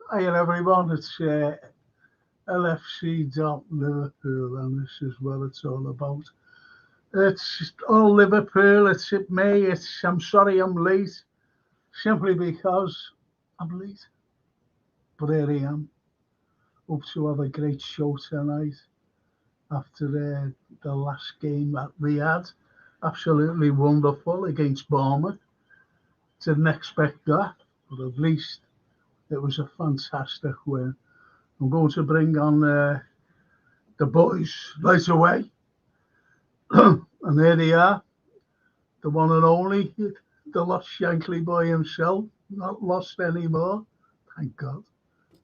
Hi everyone, it's LFC.Liverpool, and this is what it's all about. It's all Liverpool, it's me, I'm sorry I'm late, simply because I'm late. But here I am, hope to have a great show tonight after the last game that we had. Absolutely wonderful against Bournemouth. Didn't expect that, but at least it was a fantastic win. I'm going to bring on the boys right away. And there they are, the one and only, the lost Shankly boy himself, not lost anymore, thank God.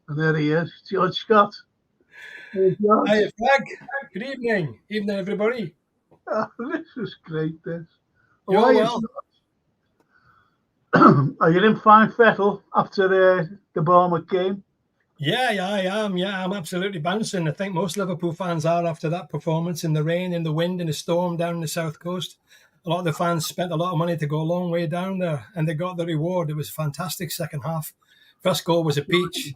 And there he is, George Scott. Hey, George. Hi, Frank. Good evening. Evening, everybody. Oh, this is great, this. You're well. Are you in fine fettle after the Bournemouth game? Yeah, I am. Yeah, I'm absolutely bouncing. I think most Liverpool fans are after that performance in the rain, in the wind, in the storm down the south coast. A lot of the fans spent a lot of money to go a long way down there, and they got the reward. It was a fantastic second half. First goal was a peach.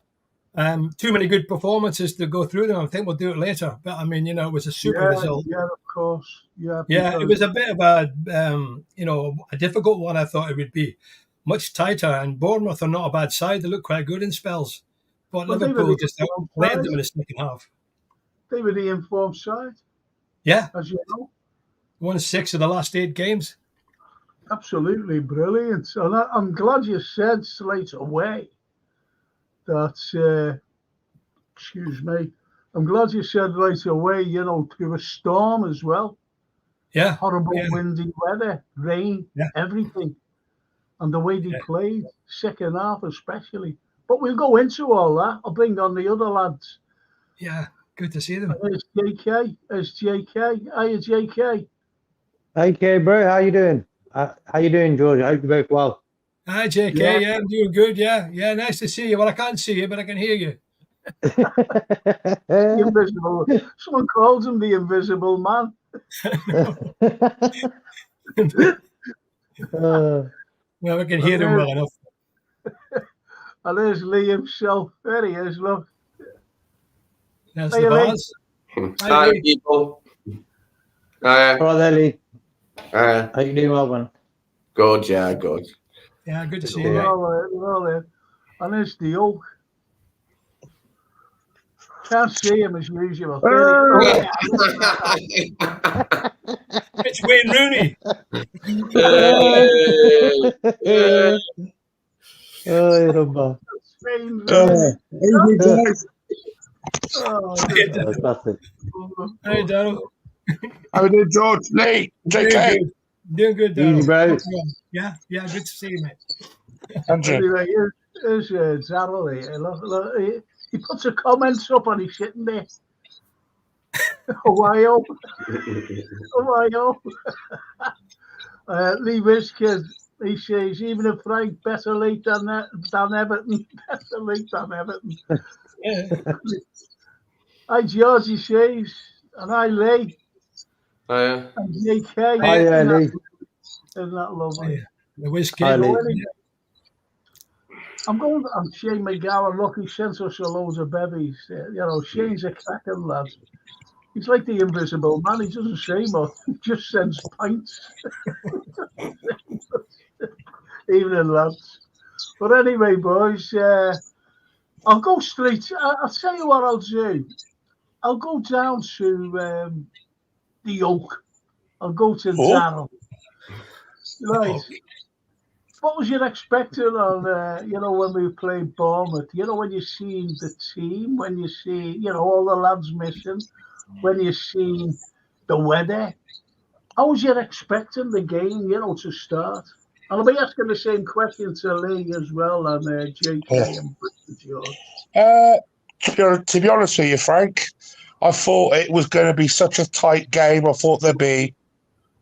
Too many good performances to go through them. I think we'll do it later. But, I mean, it was a super result. Yeah, of course. Yeah, it was a bit of a, a difficult one, I thought it would be. Much tighter, and Bournemouth are not a bad side. They look quite good in spells. But Liverpool just outplayed them in the second half. They were the informed side. Yeah. As you know. Won 6 of the last 8 games. Absolutely brilliant. And I'm glad you said straight away that, excuse me, I'm glad you said right away, through a storm as well. Yeah. Horrible windy weather, rain, everything. And the way they played, second half especially. But we'll go into all that. I'll bring on the other lads. Yeah, good to see them. There's JK. Hiya, JK. Okay, bro. How you doing? How you doing, George? I hope you're both well. Hi, JK. Yeah, I'm doing good. Yeah, nice to see you. Well, I can't see you, but I can hear you. The invisible. Someone calls him the invisible man. Well, I can hear him well enough. And there's Lee himself. There he is, look. That's the bars. Hi, people. All right there, Lee. How you doing, well, man? Good, yeah, good. Yeah, good to see you. We're all there. And there's the Oak. Can't see him as usual. It's Wayne Rooney. Hey, Donald. How are you doing, George? Lee, JK. Doing good, Donald. Yeah, good to see you, mate. Anyway, here's Darryl here. Look, he puts a comments up and he's sitting there. Ohio. Lee Wiskins, he says, even if Frank, better late than Everton. Better late than Everton. Hi, George, he says. And hi, Lee. Hiya. And JK. Hiya, Lee. Isn't that lovely? The Wiskins. I'm Shane McGowan. Look, he sent us a load of bevies. Shane's a cracking lad. He's like the invisible man. He doesn't say much. He just sends pints. Evening, lads. But anyway, boys, I'll go straight. I'll tell you what I'll do. I'll go down to the Oak. I'll go to Darryl. Right. What was you expecting on, when we played Bournemouth? When you see the team, when you see, all the lads missing, when you see the weather, how was you expecting the game, to start? And I'll be asking the same question to Lee as well, and JK and George. To be honest with you, Frank, I thought it was going to be such a tight game. I thought there'd be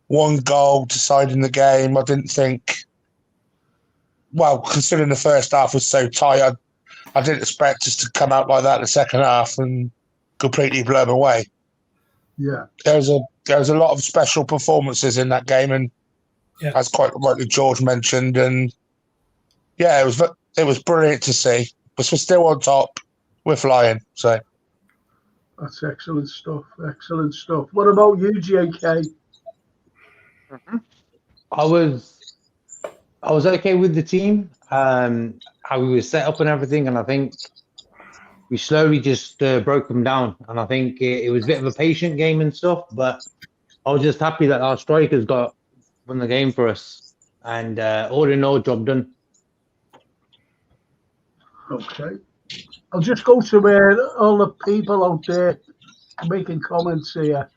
one goal deciding the game. I didn't think... Well, considering the first half was so tight, I didn't expect us to come out like that in the second half and completely blow them away. Yeah. There was a lot of special performances in that game, and as quite rightly George mentioned, and it was brilliant to see. but we're still on top. We're flying. So That's excellent stuff. Excellent stuff. What about you, JK? I was okay with the team, how we were set up and everything, and I think we slowly just broke them down. And I think it was a bit of a patient game and stuff, but I was just happy that our strikers won the game for us. And all in all, job done. Okay. I'll just go to where all the people out there making comments here,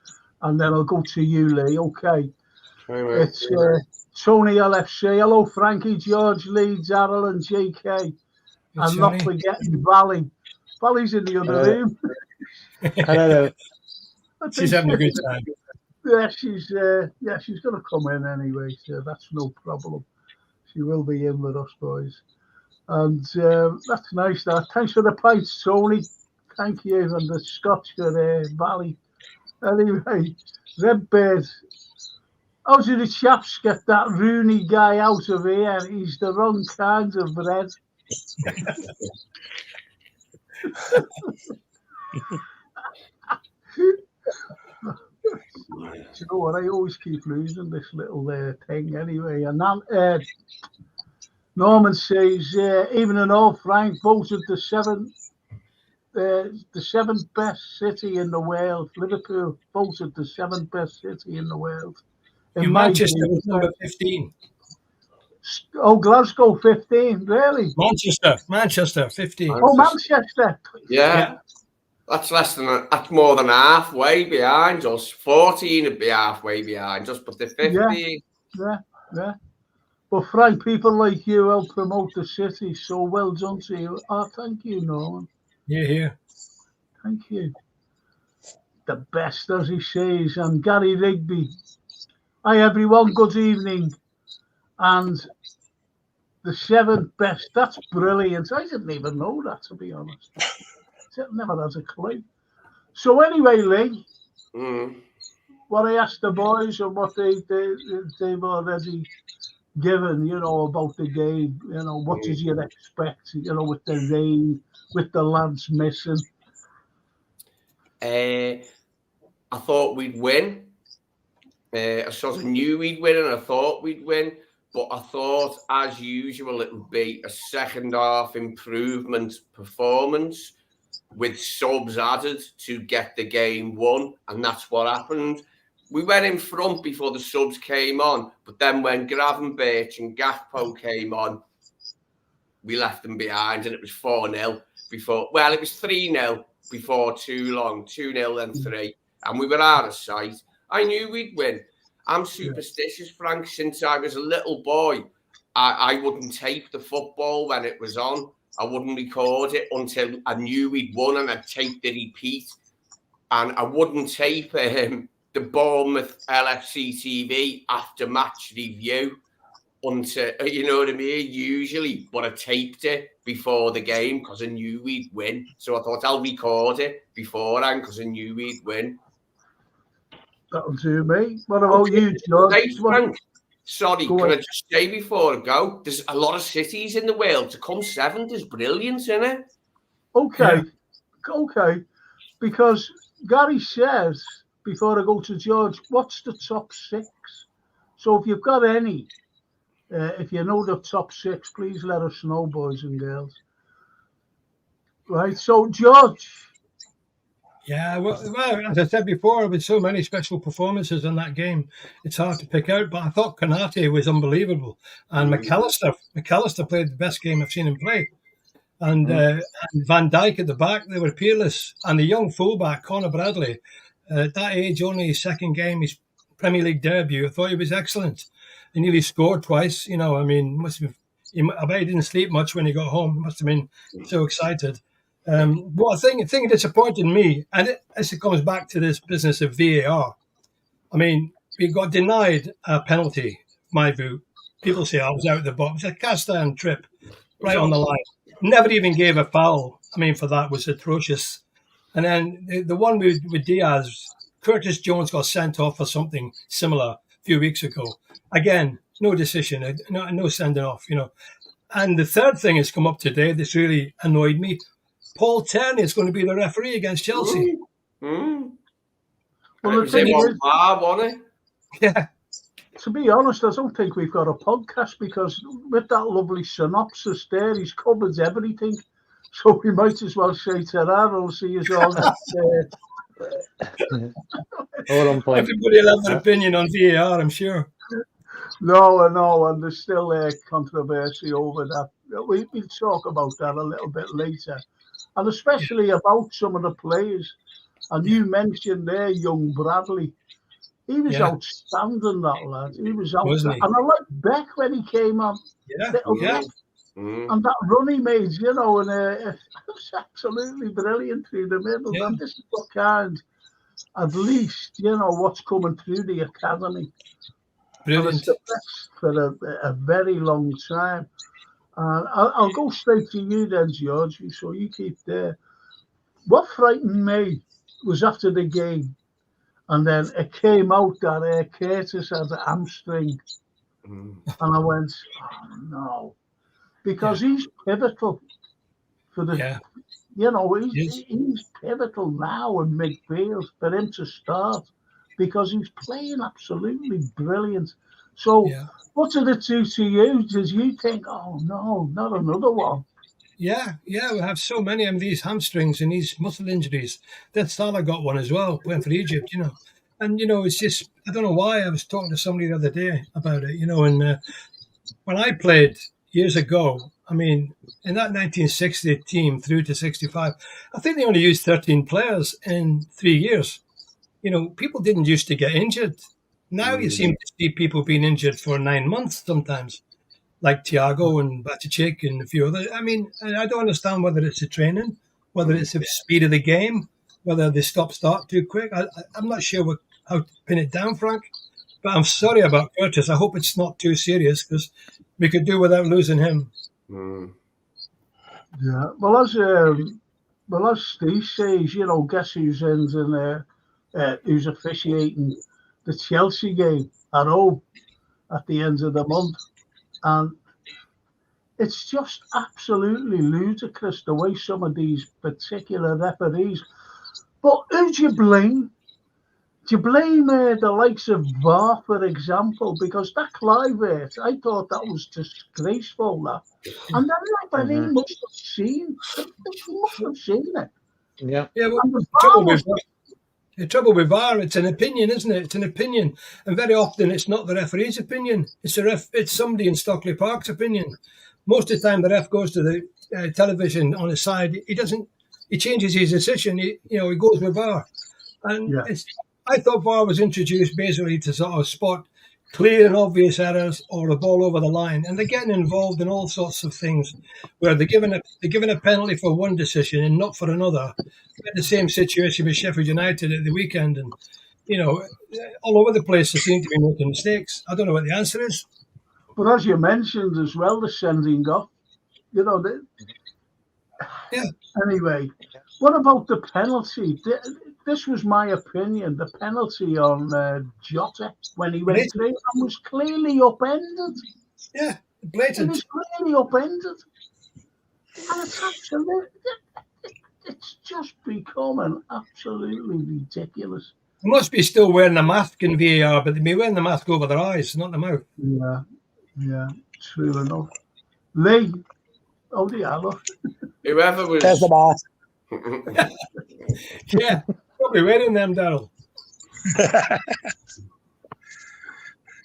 and then I'll go to you, Lee. Okay. It's Tony LFC. Hello, Frankie, George, Lee, Darryl, and JK. And not forgetting Valley. Valley's in the other room. Hello. She's having a good time. Yeah, she's going to come in anyway, so that's no problem. She will be in with us, boys. And that's nice. Thanks for the pints, Tony. Thank you. And the Scotch for Valley. Anyway, Redbird. How did the chaps get that Rooney guy out of here? He's the wrong kind of red. You know what? I always keep losing this little thing anyway. And Norman says, even an old Frank voted the seventh best city in the world. Liverpool voted the seventh best city in the world. In Manchester was number 15. Oh, Glasgow 15, really? Manchester 15. Oh, Manchester. Yeah. That's that's more than halfway behind us. 14 would be halfway behind us, but the 15. Yeah. But Frank, people like you help promote the city, so well done to you. Oh, thank you, Norman. Yeah. Thank you. The best, as he says. And Gary Rigby. Hi, everyone. Good evening. And the seventh best. That's brilliant. I didn't even know that, to be honest. Never has a clue. So anyway, Lee, what I asked the boys and what they've already given, about the game, what did you expect, with the rain, with the lads missing? I thought we'd win. I sort of knew we'd win and I thought we'd win. But I thought, as usual, it would be a second half improvement performance with subs added to get the game won. And that's what happened. We went in front before the subs came on. But then when Gravenberch and Gakpo came on, we left them behind and it was 4-0 before. Well, it was 3-0 before too long. 2-0 then 3. And we were out of sight. I knew we'd win. I'm superstitious, Frank. Since I was a little boy, I wouldn't tape the football when it was on. I wouldn't record it until I knew we'd won and I'd tape the repeat. And I wouldn't tape the Bournemouth LFC TV after match review until, you know what I mean? Usually, but I taped it before the game because I knew we'd win. So I thought I'll record it beforehand because I knew we'd win. That'll do me. What about you, George? Frank, sorry, can I just say before I go, there's a lot of cities in the world. To come seventh is brilliant, isn't it? Okay. Because Gary says, before I go to George, what's the top 6? So if you've got any, if you know the top 6, please let us know, boys and girls. Right, so George. Yeah, well, as I said before, with so many special performances in that game, it's hard to pick out. But I thought Konate was unbelievable, and McAllister played the best game I've seen him play, and Van Dijk at the back, they were peerless, and the young fullback Conor Bradley, at that age, only his second game, his Premier League debut, I thought he was excellent. He nearly scored twice. I bet he didn't sleep much when he got home. He must have been so excited. Well, I think it disappointed me, and as it comes back to this business of VAR, I mean, we got denied a penalty, my view. People say I was out of the box. A cast iron trip right on the line. Never even gave a foul. I mean, for that was atrocious. And then the one with Diaz, Curtis Jones got sent off for something similar a few weeks ago. Again, no decision, no sending off, And the third thing has come up today that's really annoyed me. Paul Tierney is going to be the referee against Chelsea. Well, Well, the thing is, wasn't it? Yeah. to be honest, I don't think we've got a podcast because with that lovely synopsis there, he's covered everything. So we might as well say to that, I'll see you all All on point. Everybody will have an opinion on VAR, I'm sure. No, and there's still controversy over that. We'll talk about that a little bit later. And especially about some of the players. And you mentioned there, young Bradley. He was outstanding, that lad. He was outstanding. And I liked Beck when he came on. Yeah. And that run he made, you know, and it was absolutely brilliant through the middle. Yeah. And this is what kind, at least, you know, what's coming through the academy. Brilliant. And it's the best for a very long time. I'll go straight to you then, George, so you keep there. What frightened me was after the game, and then it came out that Curtis had a hamstring. And I went, oh, no. Because he's pivotal for the, you know, he's pivotal now in midfield for him to start because he's playing absolutely brilliant. So, what did it do to you? Did you think, oh no, not another one? Yeah, we have so many of these hamstrings and these muscle injuries. That Salah got one as well, playing for Egypt, you know. And, you know, it's just, I don't know why. I was talking to somebody the other day about it, you know, and when I played years ago, I mean, in that 1960 team through to 65, I think they only used 13 players in 3 years. You know, people didn't used to get injured. Now you seem to see people being injured for 9 months sometimes, like Thiago and Batichik and a few others. I mean, I don't understand whether it's the training, whether it's the speed of the game, whether they start too quick. I'm not sure how to pin it down, Frank. But I'm sorry about Curtis. I hope it's not too serious because we could do without losing him. Yeah. Well, as Steve says, you know, guess who's in and who's officiating the Chelsea game at home at the end of the month, and it's just absolutely ludicrous the way some of these particular referees. But who do you blame? Do you blame the likes of VAR, for example? Because that Clivert, I thought that was disgraceful. That, and that referee must have seen. He must have seen it. Yeah. Well, the trouble with VAR, it's an opinion, isn't it? It's an opinion, and very often it's not the referee's opinion. It's somebody in Stockley Park's opinion. Most of the time, the ref goes to the television on his side. He changes his decision. He goes with VAR, and I thought VAR was introduced basically to sort of spot clear and obvious errors or a ball over the line, and they're getting involved in all sorts of things where they're given a penalty for one decision and not for another. We had the same situation with Sheffield United at the weekend, and you know, all over the place they seem to be making mistakes. I don't know what the answer is. But as you mentioned as well, the sending off, you know, Anyway, what about the penalty? This was my opinion. The penalty on Jota when he went through and was clearly upended. Yeah, blatant. It was clearly upended. And it's absolutely, it's just becoming absolutely ridiculous. They must be still wearing a mask in VAR, but they be wearing the mask over their eyes, not the mouth. Yeah, true enough. Lee, oh dear, look. Whoever was... There's the mask. Yeah, probably wearing them, Daryl.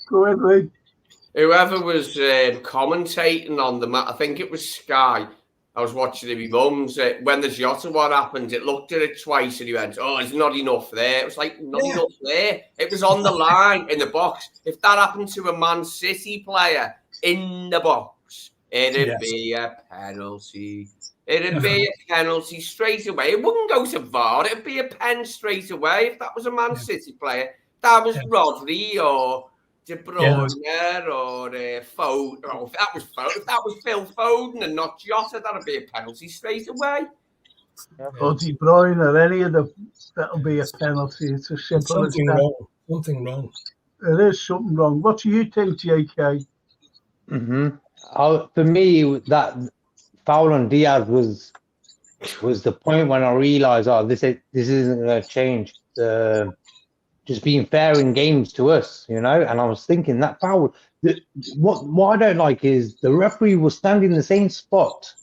Go ahead, Lee. Whoever was commentating on the match, I think it was Sky. I was watching it with mum's. When the Jota one happened, it looked at it twice and he went, oh, it's not enough there. It was like, not enough there. It was on the line in the box. If that happened to a Man City player in the box, it'd be a penalty. It'd be a penalty straight away. It wouldn't go to VAR. It'd be a pen straight away if that was a Man City player. That was Rodri or De Bruyne or Foden. Oh, if that was Phil Foden and not Jota, that'd be a penalty straight away. Or De Bruyne or any of them, that'll be a penalty. It's as simple as that. Something wrong. There is something wrong. What do you think, JK? For me, that foul on Diaz was the point when I realised, this isn't going to change. Just being fair in games to us, And I was thinking that foul. What I don't like is the referee was standing in the same spot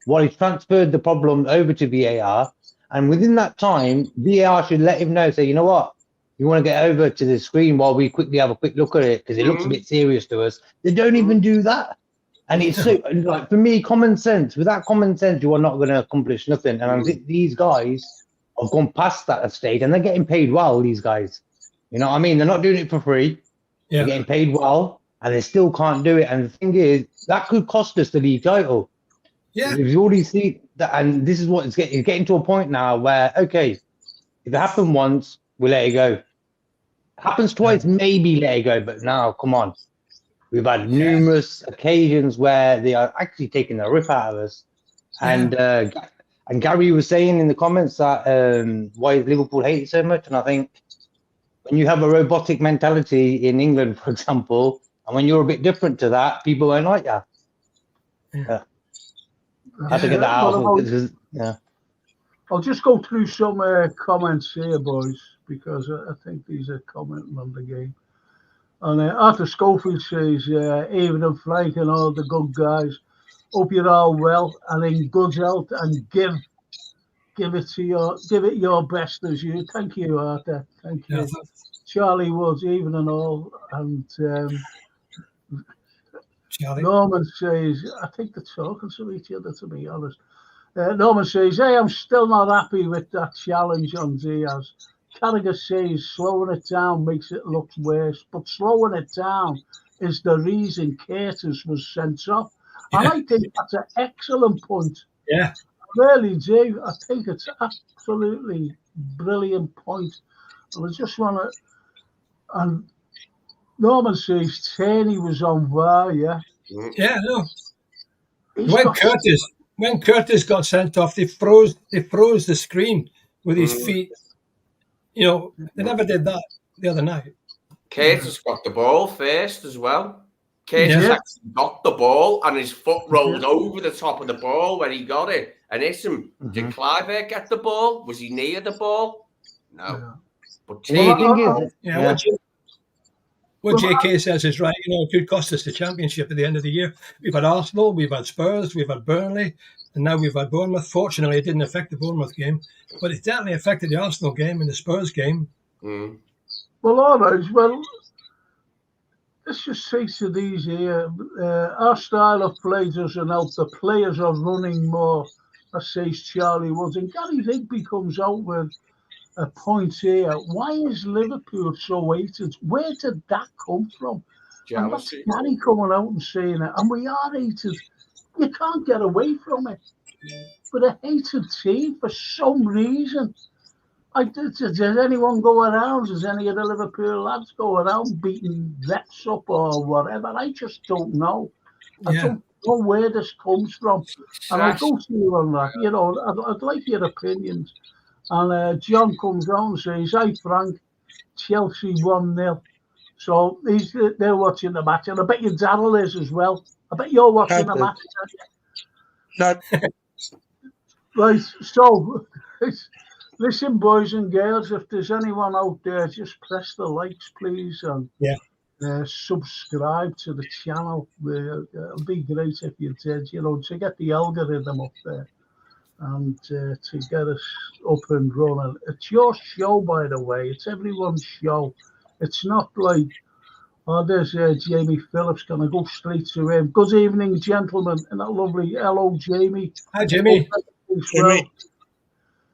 while he transferred the problem over to VAR, and within that time, VAR should let him know. Say, you know what, you want to get over to the screen while we quickly have a quick look at it because it looks a bit serious to us. They don't even do that. And it's so, like, for me, common sense. Without common sense, you are not going to accomplish nothing. And I think these guys have gone past that stage, and they're getting paid well. These guys, you know what I mean? They're not doing it for free. Yeah. They're getting paid well, and they still can't do it. And the thing is, that could cost us the league title. Yeah. We've already seen that, and this is what it's getting to a point now where, okay, if it happened once, we let it go. Happens twice, maybe let it go. But now, come on. We've had numerous occasions where they are actually taking the rip out of us. And Gary was saying in the comments that why Liverpool hate it so much. And I think when you have a robotic mentality in England, for example, and when you're a bit different to that, people won't like you. Yeah. I have to get that out. I'll just go through some comments here, boys, because I think these are commenting on the game. And Arthur Schofield says, Even and Frank and all the good guys, hope you're all well and in good health, and give it your best as you. Thank you, Arthur. Thank you. Yeah. Charlie Woods, even and all, and Charlie. Norman says, I think they're talking to each other, to be honest. Norman says, hey, I'm still not happy with that challenge on Diaz. Carragher says slowing it down makes it look worse, but slowing it down is the reason Curtis was sent off. And I think that's an excellent point. Yeah. I really do. I think it's absolutely brilliant point. And I just want to... And Norman says Tierney was on VAR, yeah? Yeah, no. When Curtis got sent off, they froze the screen with his feet. You know, they never did that the other night. Curtis got the ball first as well. Curtis actually got the ball and his foot rolled over the top of the ball when he got it and hit him. Did Clive get the ball? Was he near the ball? No. But what JK says is right. You know, it could cost us the championship at the end of the year. We've had Arsenal, we've had Spurs, we've had Burnley, and now we've had Bournemouth. Fortunately, it didn't affect the Bournemouth game, but it definitely affected the Arsenal game and the Spurs game. Well, all right. Well, let's just say to these here, our style of play doesn't help. The players are running more, as says Charlie Woods. And Gary Rigby comes out with a point here. Why is Liverpool so hated? Where did that come from? And that's Gary coming out and saying it. And we are hated. You can't get away from it. But a hated team for some reason. Does anyone go around? Does any of the Liverpool lads go around beating vets up or whatever? I just don't know. I don't know where this comes from. And I'll go to you on that. You know, I'd like your opinions. And John comes on and says, hi, Frank, Chelsea 1-0. So they're watching the match. And I bet you Darryl is as well. I bet you're watching the match. No. Right, so... Listen, boys and girls, if there's anyone out there, just press the likes, please, and subscribe to the channel. It'll be great if you did, you know, to get the algorithm up there and to get us up and running. It's your show, by the way. It's everyone's show. It's not like, there's Jamie Phillips. Can I go straight to him? Good evening, gentlemen. And that lovely hello, Jamie. Hi, Jamie. Jamie.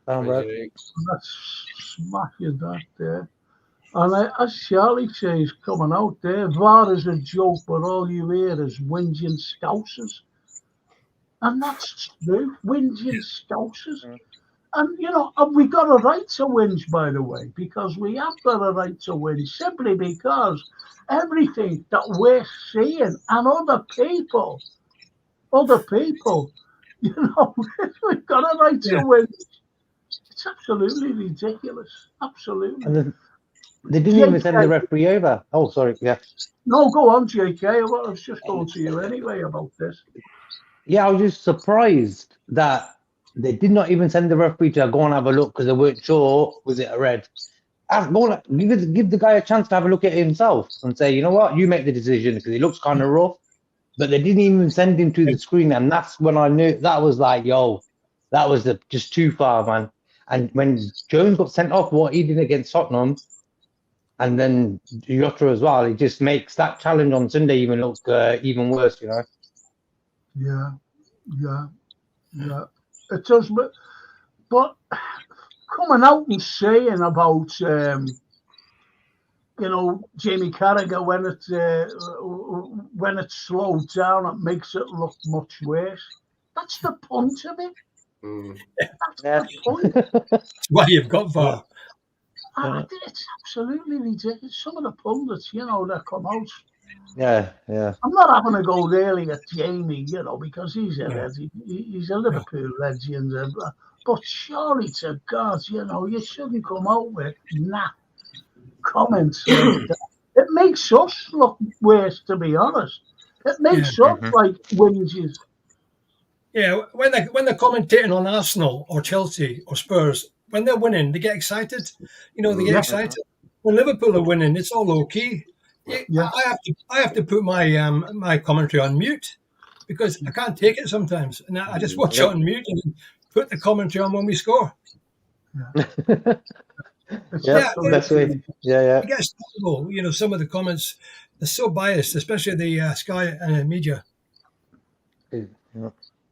That's smashing that there. And as Charlie says, coming out there, VAR is a joke, but all you hear is whinging scousers. And that's true, whinging scousers. And, you know, we got a right to whinge, by the way, because we have got a right to whinge, simply because everything that we're seeing and other people, you know, we've got a right to whinge. It's absolutely ridiculous. Absolutely. They didn't even send the referee over. Oh, sorry. Yeah. No, go on, JK. I was just going to you anyway about this. Yeah, I was just surprised that they did not even send the referee to go and have a look because they weren't sure was it a red. Give the guy a chance to have a look at it himself and say, you know what, you make the decision because it looks kind of rough. But they didn't even send him to the screen, and that's when I knew that was like, yo, that was just too far, man. And when Jones got sent off, what he did against Tottenham, and then Jota as well, it just makes that challenge on Sunday even look even worse, you know. Yeah. It does, but coming out and saying about Jamie Carragher when it's slowed down, it makes it look much worse. That's the point of it. That's the point. That's why you've got VAR. It's absolutely ridiculous. Some of the pundits, that come out. Yeah. I'm not having to go really at Jamie, because he's a Liverpool legend. But surely to God, you shouldn't come out with comments like that. It makes us look worse, to be honest. It makes us like whinges. Yeah, when they're commentating on Arsenal or Chelsea or Spurs, when they're winning, they get excited. They get excited. When Liverpool are winning, it's all okay. Yeah. I have to put my my commentary on mute because I can't take it sometimes, and I just watch it on mute and put the commentary on when we score. That's way. Yeah. It gets terrible. Some of the comments are so biased, especially the Sky media.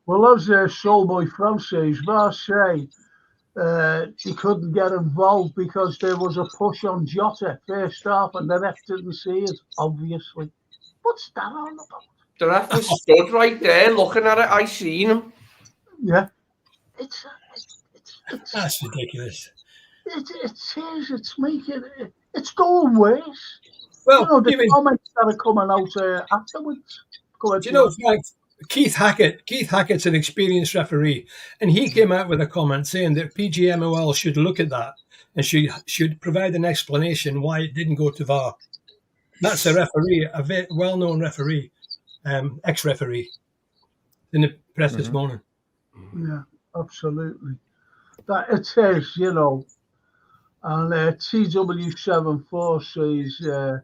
Well, as Soulboy France says, Marseille, he couldn't get involved because there was a push on Jota first half, and the ref didn't see it. Obviously, what's that all about? The ref was stood right there looking at it. I seen him. Yeah, it's that's ridiculous. It says it's making it's going worse. Well, the comments that are coming out afterwards. Frank, Keith Hackett's an experienced referee, and he came out with a comment saying that PGMOL should look at that and should provide an explanation why it didn't go to VAR. That's a referee, a very well-known referee, ex-referee, in the press this morning. Yeah, absolutely. That it says, and TW74 says,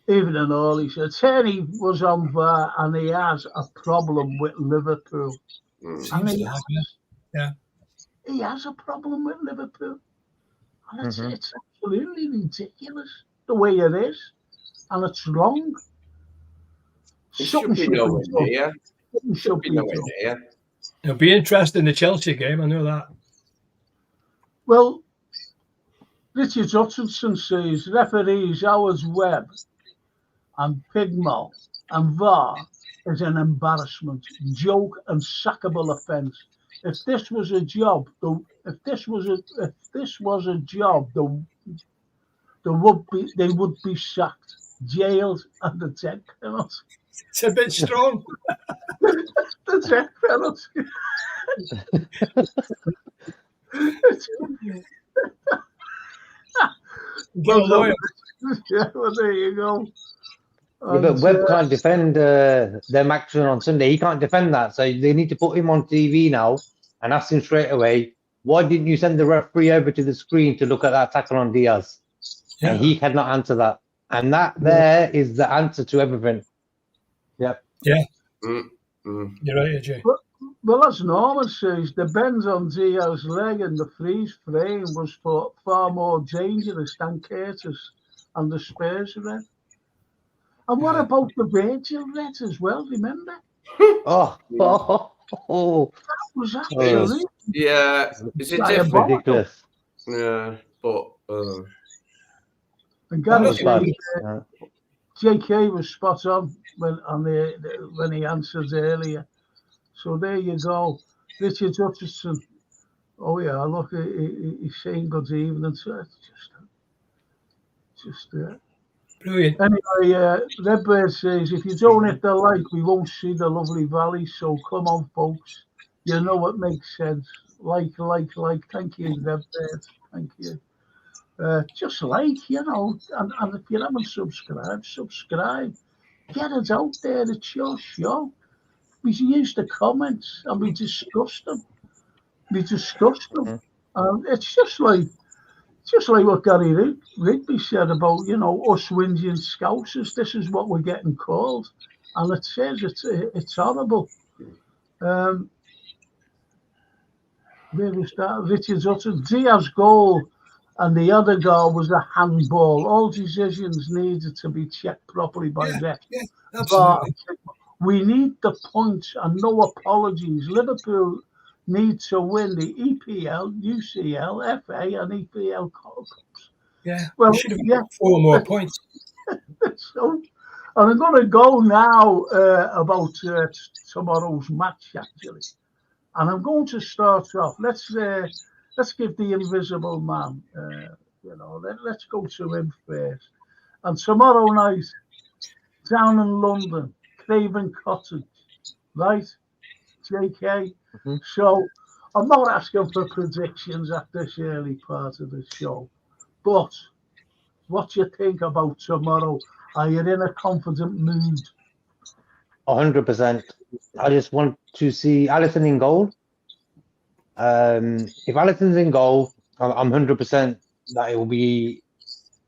even in all, he said, Terry was on VAR and he has a problem with Liverpool. And he has a problem with Liverpool. And it's absolutely ridiculous the way it is. And it's wrong. It should be nowhere near. It'll be interesting in the Chelsea game, I know that. Well, Richard Hutchinson says referees Howard Webb and Pigmo and VAR is an embarrassment, joke, and sackable offence. If this was a job, they would be sacked, jailed, and the death penalty. It's a bit strong. The death penalty. Well, there you go. Yeah, but Webb can't defend them action on Sunday. He can't defend that. So they need to put him on TV now and ask him straight away, why didn't you send the referee over to the screen to look at that tackle on Diaz? Yeah. And he cannot answer that. And that there is the answer to everything. Yep. Yeah. You're right, AJ. Well, as Norman says, the bend on Diaz's leg and the freeze frame was far more dangerous than Curtis and the Spurs red. And what about the Virgil red as well, remember? Oh. That was absolutely... Yeah, is it ridiculous? Yeah, but... And Gary said, JK was spot on when he answered earlier. So there you go. Richard Hutchinson. Oh, yeah, look, he's saying good evening. So just brilliant. Anyway, Redbird says, if you don't hit the like, we won't see the lovely valley. So come on, folks. You know what makes sense. Like. Thank you, Redbird. Thank you. Just like, and if you haven't subscribed, subscribe. Get it out there. It's your show. We use the comments and we discuss them. It's just like what Gary Rigby said about, us whinging Scousers. This is what we're getting called. And it says it's horrible. Where was that? Richard Hutton. Diaz's goal and the other goal was a handball. All decisions needed to be checked properly by refs. Yeah, absolutely. But we need the points and no apologies. Liverpool need to win the EPL, UCL, FA, and EPL cups. Yeah, Well, we should have got 4 more points. So, and I'm going to go now about tomorrow's match, actually. And I'm going to start off. Let's give the Invisible Man. Let's go to him first. And tomorrow night, down in London, Craven Cottage, right, JK? Mm-hmm. So I'm not asking for predictions at this early part of the show, but what do you think about tomorrow? Are you in a confident mood? 100%. I just want to see Alisson in goal. If Alisson's in goal, I'm 100% that it will be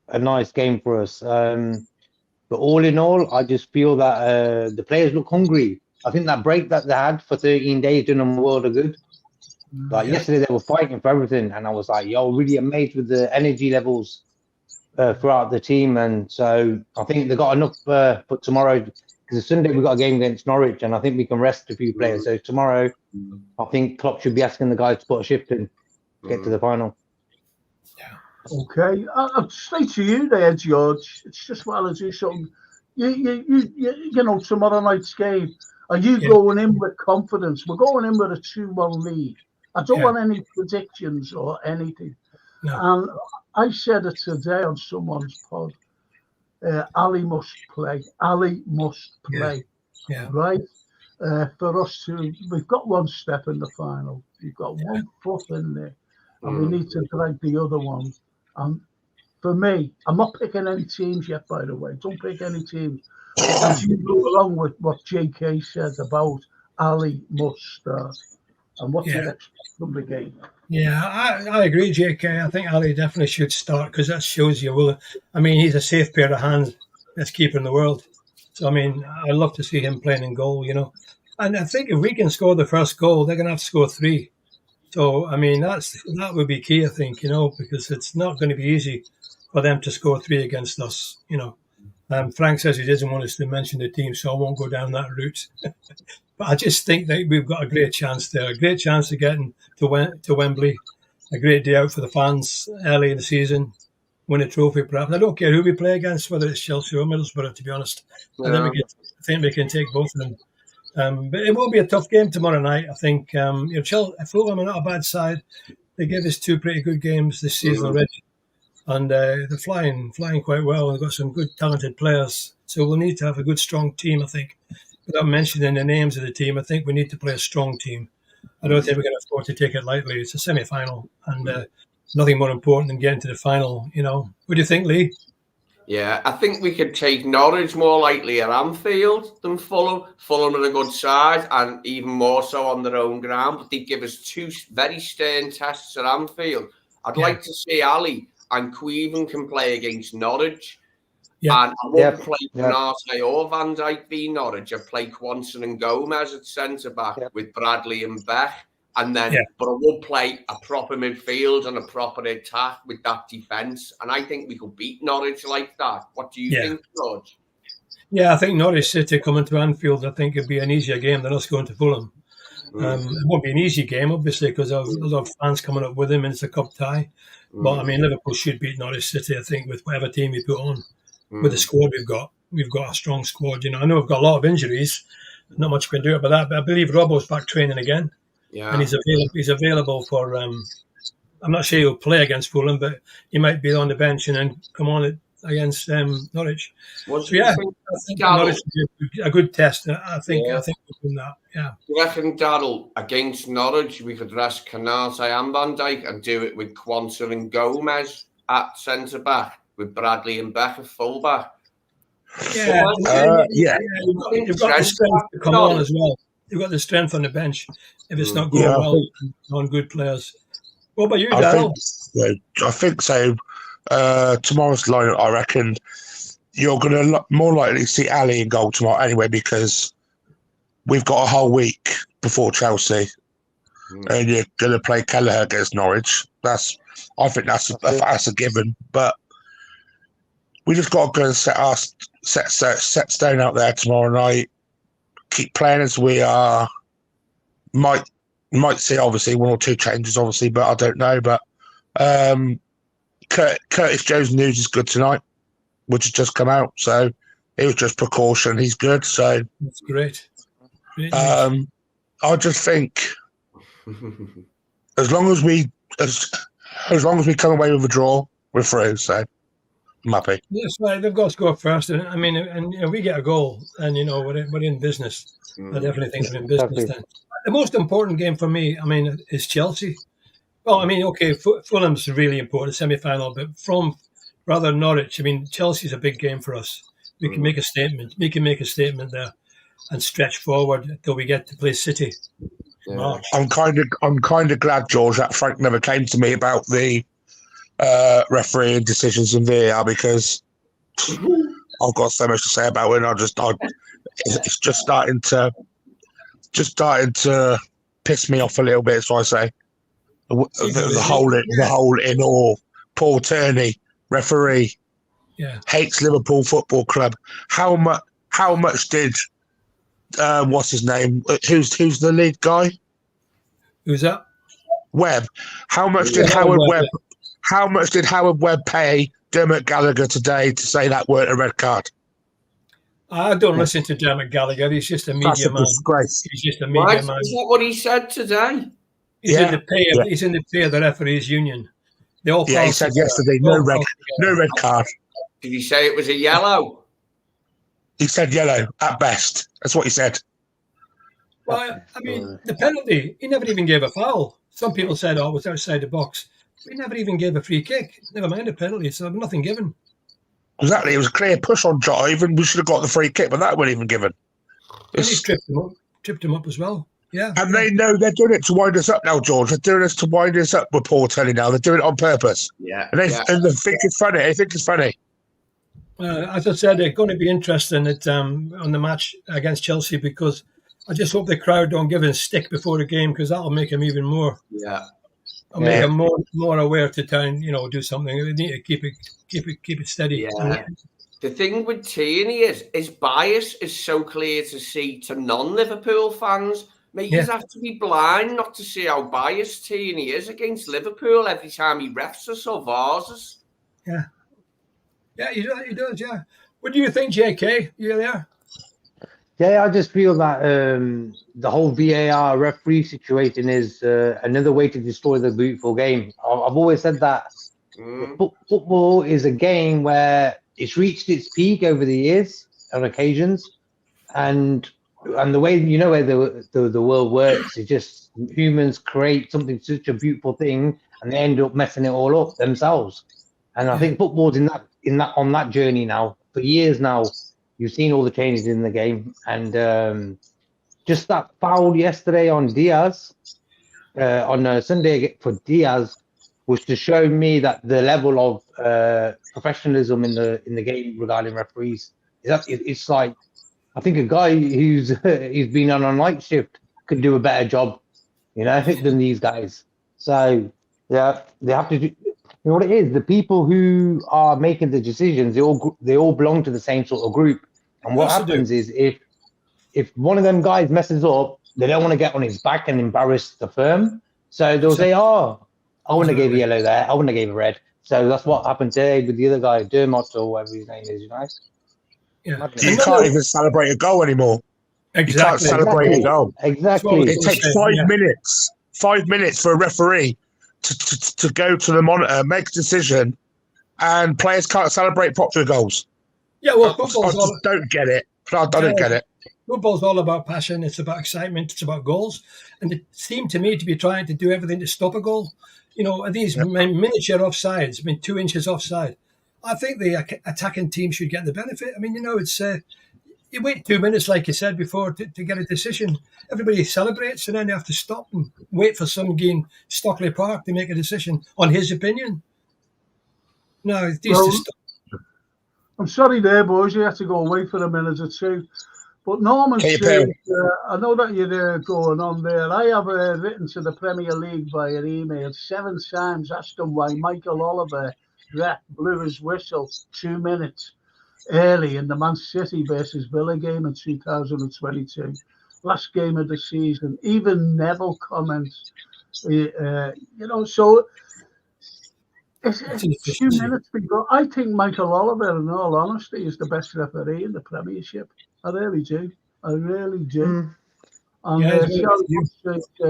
a nice game for us. But all in all, I just feel that the players look hungry. I think that break that they had for 13 days doing them a world of good. Like yesterday, they were fighting for everything, and I was like, really amazed with the energy levels throughout the team. And so I think they got enough for tomorrow, because Sunday we've got a game against Norwich, and I think we can rest a few players. So tomorrow, I think Klopp should be asking the guys to put a shift in to get to the final. Okay, I'll say to you there, George. It's just while I do something. Tomorrow night's game. Are you going in with confidence? We're going in with a 2-1 lead. I don't want any predictions or anything. No. And I said it today on someone's pod. Ali must play. Ali must play. Yeah. Right? For us to, we've got one step in the final. We've got one foot in there, and we need to drag the other one. For me, I'm not picking any teams yet, by the way. Don't pick any teams. As you go along with what JK said about Ali must start and what you expect from the game. Yeah, I agree, JK. I think Ali definitely should start, because that shows you, he's a safe pair of hands, best keeper in the world. So, I'd love to see him playing in goal, And I think if we can score the first goal, they're going to have to score 3. So, that would be key, I think, because it's not going to be easy for them to score 3 against us, Frank says he doesn't want us to mention the team, so I won't go down that route. But I just think that we've got a great chance there, a great chance of getting to Wembley, a great day out for the fans early in the season, win a trophy perhaps. I don't care who we play against, whether it's Chelsea or Middlesbrough, to be honest. Yeah. I think we can take both of them. But it will be a tough game tomorrow night. I think Fulham are not a bad side. They gave us 2 pretty good games this season already. And they're flying quite well. They've got some good, talented players. So we'll need to have a good, strong team, I think. Without mentioning the names of the team, I think we need to play a strong team. I don't think we're going to afford to take it lightly. It's a semi-final, and nothing more important than getting to the final, What do you think, Lee? Yeah, I think we could take Norwich more lightly at Anfield than Fulham. Fulham are a good side, and even more so on their own ground. But they give us 2 very stern tests at Anfield. I'd like to see Ali and Queven can play against Norwich. Yeah. And I won't play Canate or Van Dijk v Norwich. I play Quanston and Gomez at centre-back with Bradley and Beck. And then, but I will play a proper midfield and a proper attack with that defence. And I think we could beat Norwich like that. What do you think, George? Yeah, I think Norwich City coming to Anfield, I think it'd be an easier game than us going to Fulham. It won't be an easy game, obviously, because there's a lot of fans coming up with him, and it's a cup tie. But, Liverpool should beat Norwich City, I think, with whatever team we put on. With the squad we've got. We've got a strong squad. I know we've got a lot of injuries. Not much we can do about that, but I believe Robbo's back training again. Yeah. And he's available for, I'm not sure he'll play against Fulham, but he might be on the bench and then come on against Norwich. I think Norwich would be a good test. I think we're doing that, Do you reckon, Darryl, against Norwich, we could rest Canate and Van Dijk and do it with Quanston and Gomez at centre back with Bradley and Beck at full back. Yeah, Yeah. You've got the strength to come on as well. You've got the strength on the bench. If it's not going Yeah, well, on good players. What about you, I Darryl? think so. Tomorrow's lineup, I reckon you're going to more likely see Ali in goal tomorrow anyway, because we've got a whole week before Chelsea, and you're going to play Kelleher against Norwich. I think that's a given. But we just got to go and set Stone out there tomorrow night. Keep playing as we are. Might see obviously one or two changes, obviously, but I don't know. But Curtis Jones' news is good tonight, which has just come out. So it was just precaution. He's good. So that's great. I just think as long as we come away with a draw, we're through. So I'm happy. That's right. They've got to score first. I mean, and we get a goal, and we're in business. I definitely think we're in business then. The most important game for me, is Chelsea. Well, okay, Fulham's really important, semi-final, but from rather Norwich, Chelsea's a big game for us. We can make a statement. We can make a statement there and stretch forward until we get to play City. March. I'm kind of glad, George, that Frank never came to me about the refereeing decisions in VAR, because I've got so much to say about it. And it's just starting to piss me off a little bit. So I say the whole in all. Paul Turney, referee, hates Liverpool Football Club. How much did what's his name? Who's the lead guy? Who's that? Webb. How much did Howard Webb? How much did Howard Webb pay Dermot Gallagher today to say that weren't a red card? I don't listen to Dermot Gallagher. He's just a media man. Disgrace. He's just a media man. Is that what he said today? He's in the pay. He's in the pay of the referees union. They all. Yeah, he said yesterday, no red card. Did he say it was a yellow? He said yellow at best. That's what he said. Well, the penalty, he never even gave a foul. Some people said, it was outside the box. He never even gave a free kick. Never mind a penalty, so nothing given. Exactly. It was a clear push on Jive, and we should have got the free kick, but that wasn't even given. And he tripped him up as well. Yeah. And they know they're doing it to wind us up now, George. They're doing this to wind us up with Paul Turney now. They're doing it on purpose. Yeah. And they think it's funny. They think it's funny. As I said, they're going to be interesting on the match against Chelsea, because I just hope the crowd don't give him stick before the game, because that'll make him even more. Yeah. I'll make him more aware to try and do something. They need to keep it steady. Yeah. The thing with Tierney is his bias is so clear to see to non-Liverpool fans. You have to be blind not to see how biased Tierney is against Liverpool every time he refs us or VARs us. Yeah. Yeah, he does, yeah. What do you think, JK? You there? Yeah, I just feel that the whole VAR referee situation is another way to destroy the beautiful game. I've always said that football is a game where it's reached its peak over the years on occasions, and the way where the world works is just humans create something, such a beautiful thing, and they end up messing it all up themselves. And I think football's on that journey now for years now. You've seen all the changes in the game, and just that foul yesterday on Diaz, on Sunday for Diaz, was to show me that the level of professionalism in the game regarding referees it's like, I think a guy who's been on a night shift could do a better job, than these guys. So yeah, they have to do. You know what it is? The people who are making the decisions, they all belong to the same sort of group. And what happens is if one of them guys messes up, they don't want to get on his back and embarrass the firm. So they'll say, I wouldn't have gave a yellow there. I wouldn't have gave a red. So that's what happened today with the other guy, Dermot or whatever his name is, Yeah. You can't even celebrate a goal anymore. Exactly. You can't celebrate a goal. Exactly. It takes 5 minutes for a referee to go to the monitor, make a decision, and players can't celebrate popular goals. Yeah, well, I just don't get it. I don't get it. Football's all about passion. It's about excitement. It's about goals. And it seemed to me to be trying to do everything to stop a goal. These miniature offsides, 2 inches offside. I think the attacking team should get the benefit. It's you wait 2 minutes, like you said before, to get a decision. Everybody celebrates, and then they have to stop and wait for some game, Stockley Park, to make a decision on his opinion. No, it needs to stop. I'm sorry there, boys. You have to go away for a minute or two. But Norman says, I know that you're going on there. I have written to the Premier League via email 7 times, asking why Michael Oliver blew his whistle 2 minutes early in the Man City versus Villa game in 2022, last game of the season. Even Neville comments, so it's 2 minutes before. I think Michael Oliver, in all honesty, is the best referee in the Premiership. I really do. And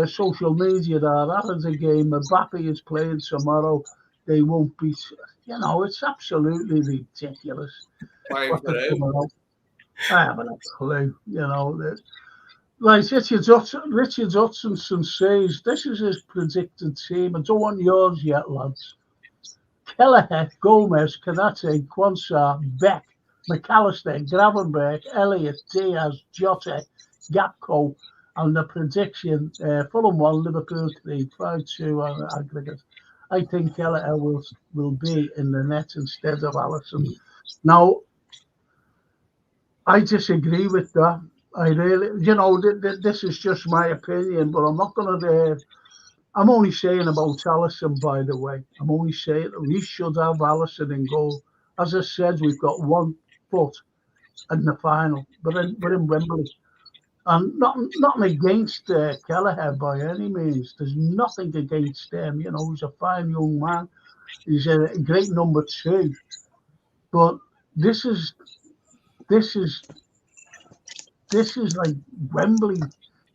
social media that happens a game. Mbappe is playing tomorrow. They won't be. It's absolutely ridiculous. I haven't a clue. Like Richard Hutchinson says, this is his predicted team. I don't want yours yet, lads. Kelleher, Gomez, Kanate, Quansah, Beck, McAllister, Gravenberg, Elliott, Diaz, Jota, Gakpo, and the prediction, Fulham 1, Liverpool 3, 5-2 aggregate. I think Kelleher will be in the net instead of Alisson. Now, I disagree with that. I really, this is just my opinion, but I'm not going to. I'm only saying about Alisson, by the way. I'm only saying that we should have Alisson in goal. As I said, we've got 1 foot in the final, but in Wembley. And nothing against Kelleher by any means. There's nothing against him. He's a fine young man. He's a great number 2. But this is like Wembley.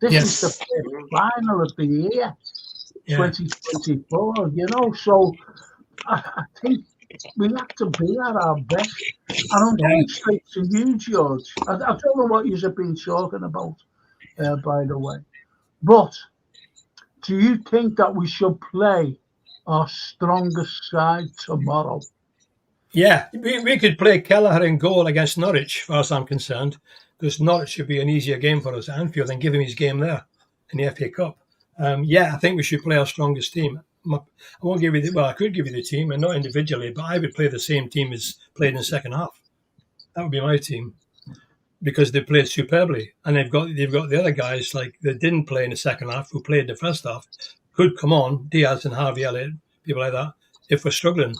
This is the first final of the year, 2024. So I think we have to be at our best. And I'm going straight to you, George. I don't know what you've been talking about, by the way. But do you think that we should play our strongest side tomorrow? Yeah, we could play Kelleher in goal against Norwich, as far as I'm concerned, because Norwich should be an easier game for us at Anfield and give him his game there in the FA Cup. I think we should play our strongest team. I won't give you I could give you the team, and not individually, but I would play the same team as played in the second half. That would be my team, because they played superbly, and they've got the other guys like that didn't play in the second half who played in the first half could come on, Diaz and Harvey Elliott, people like that. If we're struggling,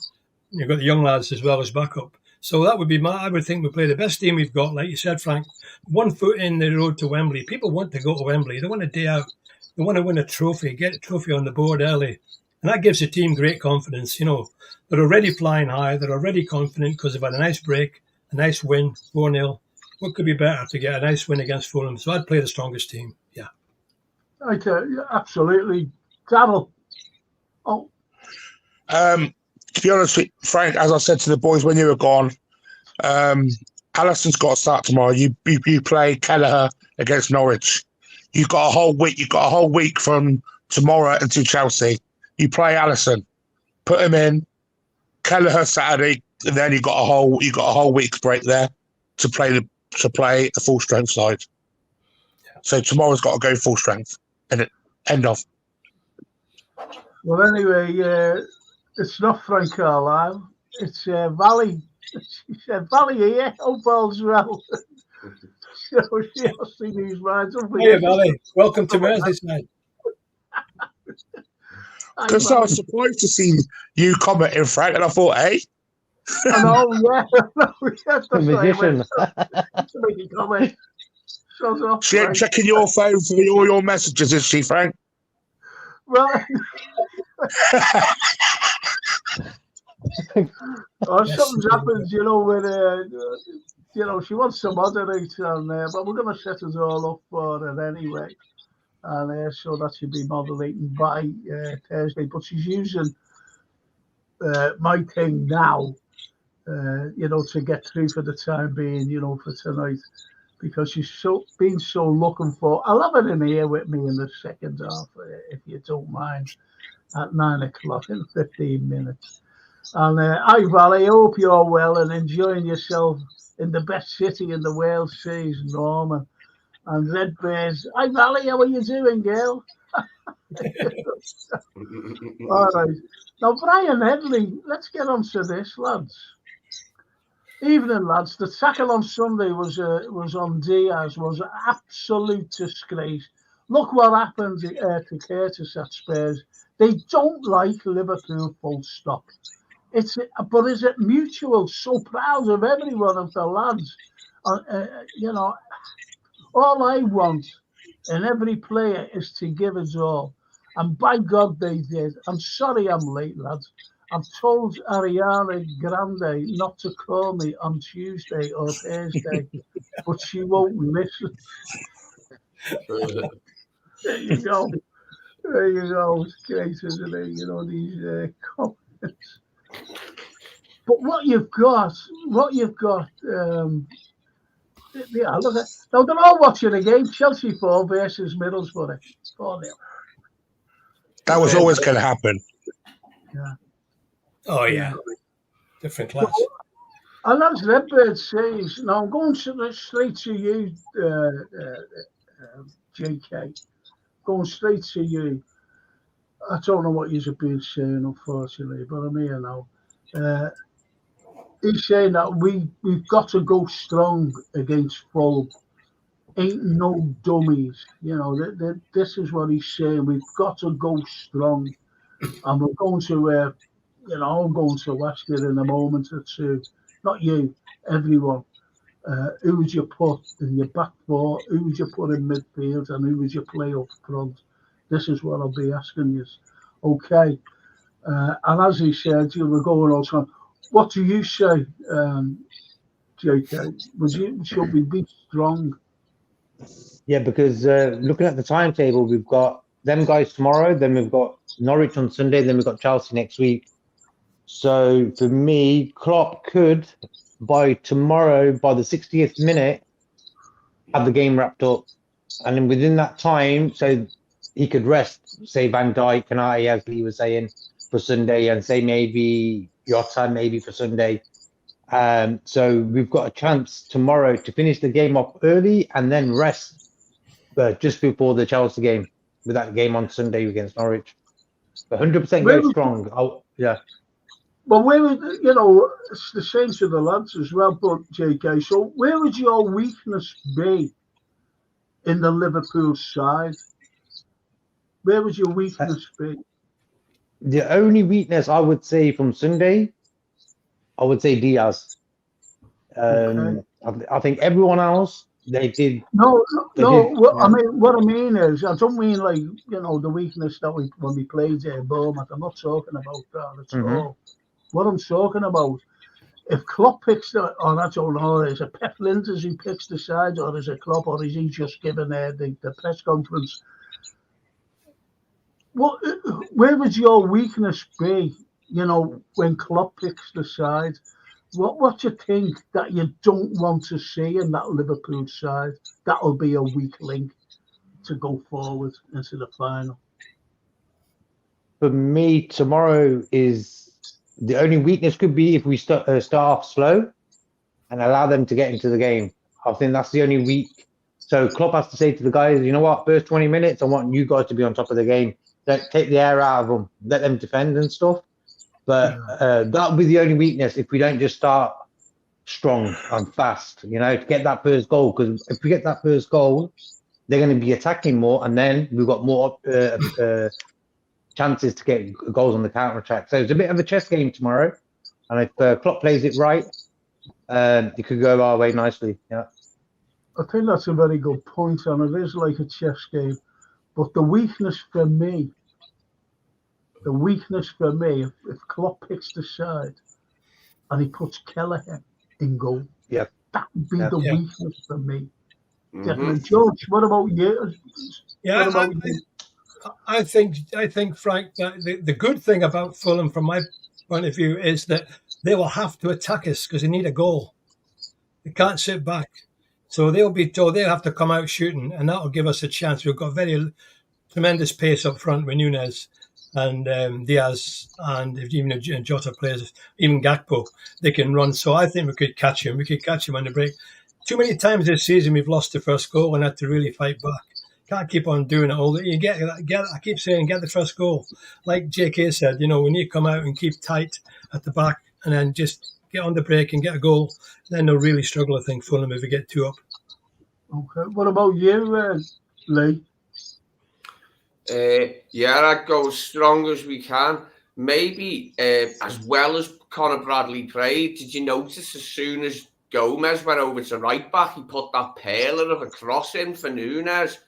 you've got the young lads as well as backup. So that would be I would think we play the best team we've got, like you said, Frank. 1 foot in the road to Wembley. People want to go to Wembley. They want a day out. They want to win a trophy, get a trophy on the board early. And that gives the team great confidence. They're already flying high. They're already confident because they've had a nice break, a nice win, 4-0. What could be better to get a nice win against Fulham? So I'd play the strongest team. Yeah. Absolutely. Darryl. Oh. To be honest with Frank, as I said to the boys when you were gone, Alisson's got to start tomorrow. You play Kelleher against Norwich. You've got a whole week. You've got a whole week from tomorrow until Chelsea. You play Alisson, put him in. Kelleher Saturday, and then you got a whole week's break there to play the full strength side. Yeah. So tomorrow's got to go full strength, and end of. Well, anyway, it's not Frank Carlyle. It's Valley. She said, Valley here. Hope all's well. So she has seen these rides. Hey, Valley. Welcome to Merseyside. Because I was surprised to see you commenting, Frank, and I thought, hey. I know, yeah. That's the magician. To make a comment. She ain't checking your phone for all your messages, is she, Frank? Well, something's happened, when she wants to moderate on there, but we're going to set it all up for her anyway. And so that should be moderating by Thursday. But she's using my thing now, to get through for the time being, for tonight. because you've been so looking for. I'll have it in here with me in the second half, if you don't mind, at 9 o'clock in 15 minutes. And hi, Val, I hope you're well and enjoying yourself in the best city in the world, says Norman. And Red Bears, hi, Valley, how are you doing, girl? All right. Now, Brian Headley, let's get on to this, lads. Evening, lads. The tackle on Sunday was on Diaz, was an absolute disgrace. Look what happened to Curtis at Spurs. They don't like Liverpool, full stop. But is it mutual? So proud of everyone of the lads. You know, all I want in every player is to give us all. And by God, they did. I'm sorry I'm late, lads. I've told Ariana Grande not to call me on Tuesday or Thursday, but she won't listen. There you go. There you go. It's great, isn't it? You know, these comments. But what you've got, yeah, look at. Now, they're all watching the game. Chelsea 4 versus Middlesbrough 4-0. That was always going to happen. Yeah. Oh, yeah. Different class. So, and as Redbird says, now I'm going straight to you, JK. Going straight to you. I don't know what you've been saying, unfortunately, but I'm here now. He's saying that we've got to go strong against Fulham. Ain't no dummies. You know, this is what he's saying. We've got to go strong. And we're going to, I'm going to ask you in a moment or two. Not you, everyone. Who would you put in your back four? Who would you put in midfield? And who would you play up front? This is what I'll be asking you. Okay. And as he said, you were going also. What do you say, JK? Should we be strong? Yeah, because looking at the timetable, we've got them guys tomorrow, then we've got Norwich on Sunday, then we've got Chelsea next week. So for me, Klopp could, by tomorrow, by the 60th minute, have the game wrapped up. And then within that time, so he could rest, say, Van Dijk and as Lee was saying, for Sunday, and say maybe Jota maybe for Sunday. So we've got a chance tomorrow to finish the game off early and then rest just before the Chelsea game, with that game on Sunday against Norwich. But 100% go strong. Yeah. Well, it's the same to the lads as well, but JK, so where would your weakness be in the Liverpool side? Where would your weakness be? The only weakness I would say from Sunday, I would say Diaz. I think everyone else, they did. I mean, what I mean is, I don't mean like, the weakness that when we played Bournemouth. I'm not talking about that at all. What I'm talking about, if Klopp picks I don't know, is it Pep Linders who picks the side, or is it Klopp, or is he just giving the press conference? Where would your weakness be, when Klopp picks the side? What do you think that you don't want to see in that Liverpool side? That'll be a weak link to go forward into the final. For me, tomorrow is the only weakness could be if we start off slow and allow them to get into the game. I think that's the only weak. So Klopp has to say to the guys, you know what, first 20 minutes, I want you guys to be on top of the game. Don't take the air out of them. Let them defend and stuff. But that'll be the only weakness if we don't just start strong and fast, to get that first goal. Because if we get that first goal, they're going to be attacking more, and then we've got more chances to get goals on the counter attack. So it's a bit of a chess game tomorrow. And if Klopp plays it right, it could go our way nicely. Yeah. I think that's a very good point, and it is like a chess game. But the weakness for me, if Klopp picks the side and he puts Kelleher in goal, that would be the weakness for me. Definitely. George, what about you? Yeah, I think, Frank, that the good thing about Fulham, from my point of view, is that they will have to attack us because they need a goal. They can't sit back. So they'll have to come out shooting, and that'll give us a chance. We've got tremendous pace up front with Nunes and Diaz, and if even if Jota plays, even Gakpo, they can run. So I think we could catch him. We could catch him on the break. Too many times this season we've lost the first goal and had to really fight back. Can't keep on doing it all. You get. I keep saying, get the first goal. Like JK said, we need to come out and keep tight at the back, and then just get on the break and get a goal. Then they'll really struggle, I think, Fulham, if we get 2 up. Okay. What about you, Lee? I'd go as strong as we can. Maybe as well as Conor Bradley played, did you notice as soon as Gomez went over to right back, he put that peeler of a cross in for Nunes?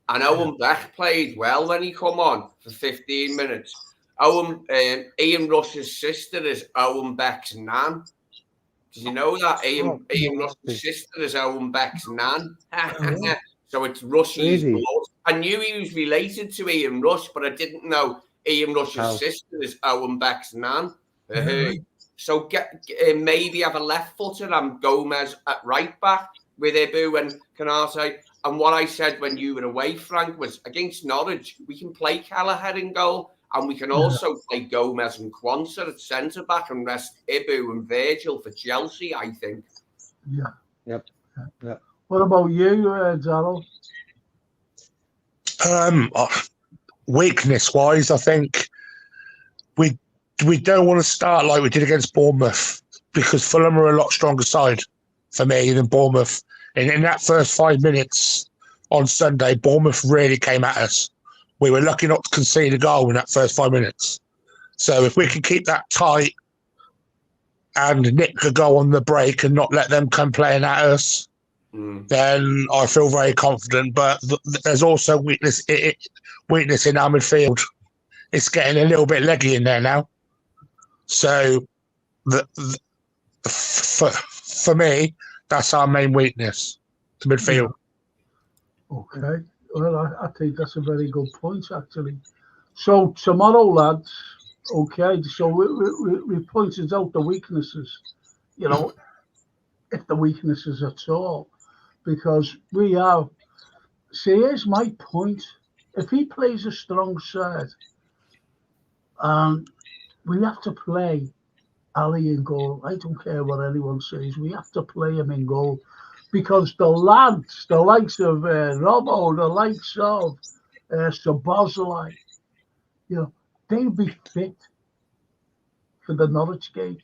And Owen Beck played well when he come on for 15 minutes. Ian Rush's sister is Owen Beck's nan. Did you know that? Ian Rush's sister is Owen Beck's nan. So it's Rush's blood. I knew he was related to Ian Rush, but I didn't know Ian Rush's sister is Owen Beck's nan. So maybe have a left footer and Gomez at right back with Ibu and Canate. And what I said when you were away, Frank, was against Norwich, we can play Kelleher in goal, and we can also play Gomez and Quansah at centre back and rest Ibu and Virgil for Chelsea, I think. Yeah. Yep. What about you, Darryl? Weakness-wise, I think we don't want to start like we did against Bournemouth, because Fulham are a lot stronger side for me than Bournemouth. In that first 5 minutes on Sunday, Bournemouth really came at us. We were lucky not to concede a goal in that first 5 minutes. So if we can keep that tight and nick a goal on the break and not let them come playing at us, then I feel very confident. But there's also weakness in our midfield. It's getting a little bit leggy in there now. So for me, that's our main weakness, the midfield. Okay. Well, I think that's a very good point, actually. So tomorrow, lads, okay, so we pointed out the weaknesses, if the weaknesses at all, because we have, see, here's my point. If he plays a strong side, we have to play Ali in goal. I don't care what anyone says. We have to play him in goal, because the lads, the likes of Robbo, the likes of Szoboszlai, they'll be fit for the Norwich game.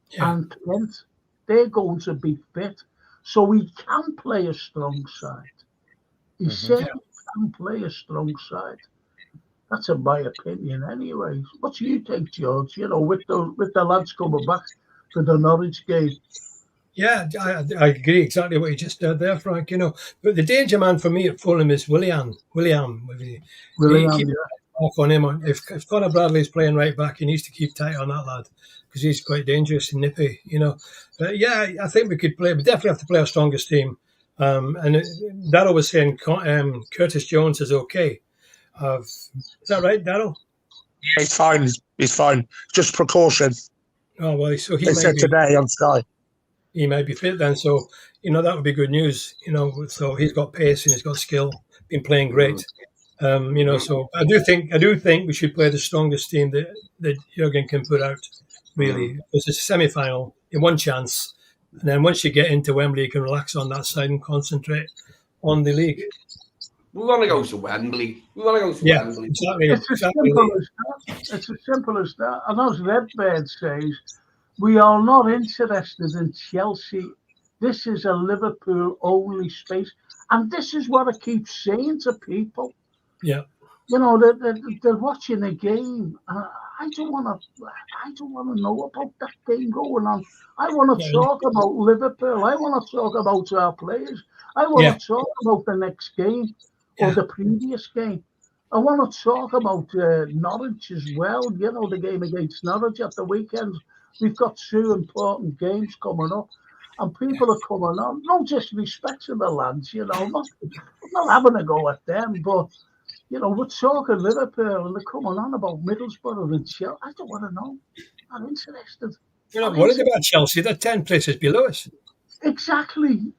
Yeah. And Kent, they're going to be fit. So we can play a strong side. He said we can play a strong side. That's in my opinion anyway. What do you think, George? With the lads coming back for the Norwich game. Yeah, I agree exactly what you just said there, Frank. But the danger man for me at Fulham is Willian. Off on him. If Conor Bradley's playing right back, he needs to keep tight on that lad, because he's quite dangerous and nippy. But yeah, I think we could play. We definitely have to play our strongest team. And Darryl was saying Curtis Jones is okay. Is that right, Darryl? Yeah, he's fine. He's fine. Just precaution. Oh well, so he said today on Sky. He might be fit then, so that would be good news. So he's got pace and he's got skill. Been playing great. So I do think we should play the strongest team that Jurgen can put out. Really, because it's a semi-final, in one chance, and then once you get into Wembley, you can relax on that side and concentrate on the league. We want to go to Wembley. Wembley. Exactly. It's as simple as that. And as Redbird says, we are not interested in Chelsea. This is a Liverpool-only space. And this is what I keep saying to people. Yeah. They're watching a game. I don't want to know about that game going on. I want to talk about Liverpool. I want to talk about our players. I want to talk about the next game or the previous game. I want to talk about Norwich as well. The game against Norwich at the weekend. We've got 2 important games coming up, and people are coming on. No disrespect to the lads, I'm not having a go at them, but we're talking Liverpool, and they're coming on about Middlesbrough and Chelsea. I don't want to know. I'm interested. You're not worried about Chelsea. They're 10 places below us. Exactly.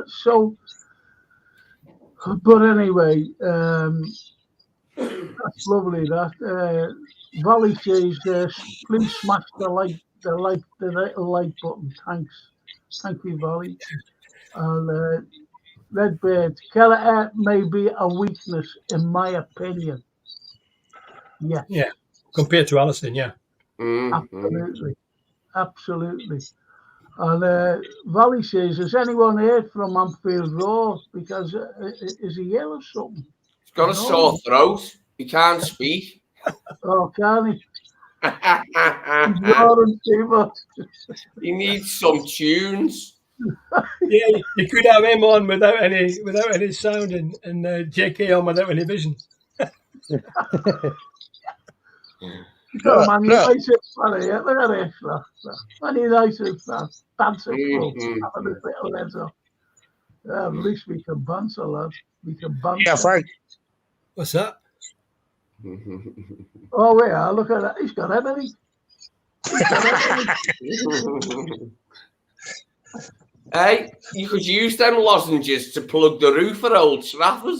So, but anyway, that's lovely. That Valley says, please smash the like button. Thank you, Valley. And Redbeard, Kelleher may be a weakness, in my opinion. Yes. Yeah, compared to Alisson, yeah. Absolutely. And Valley says, has anyone heard from Anfield Road? Because is he ill or something? He's got a sore throat. He can't speak. Oh, can he? He's roaring too much. He needs some tunes. Yeah, you could have him on without any sound, and JK on without any vision. Man United fan here. Look at this. Man United fan. Banter club. Having a bit of leather. At least we can banter, lad. We can banter. Yeah, Frank. What's that? Oh, yeah, look at that. He's got everything. Hey, you could use them lozenges to plug the roof at Old Trafford.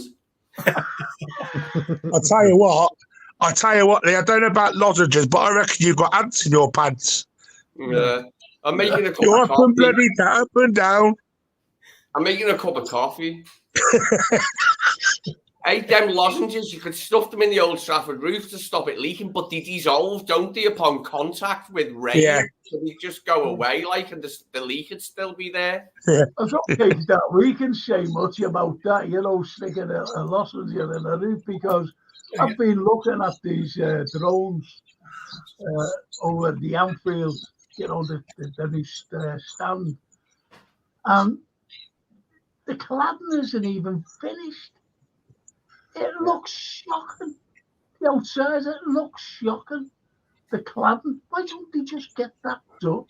I'll tell you what, Lee, I don't know about lozenges, but I reckon you've got ants in your pants. Yeah. I'm making a cup You're of up and coffee. bloody down, up and down. I'm making a cup of coffee. Hey, them lozenges, you could stuff them in the Old Trafford roof to stop it leaking, but they dissolve, don't they, upon contact with rain? Yeah. So they just go away, and the leak would still be there. Yeah. I don't think that we can say much about that, sticking a lozenge in the roof, because I've been looking at these drones over the Anfield, the new stand, and the cladding isn't even finished. It looks shocking. The outside, it looks shocking. The cladding. Why don't they just get that done?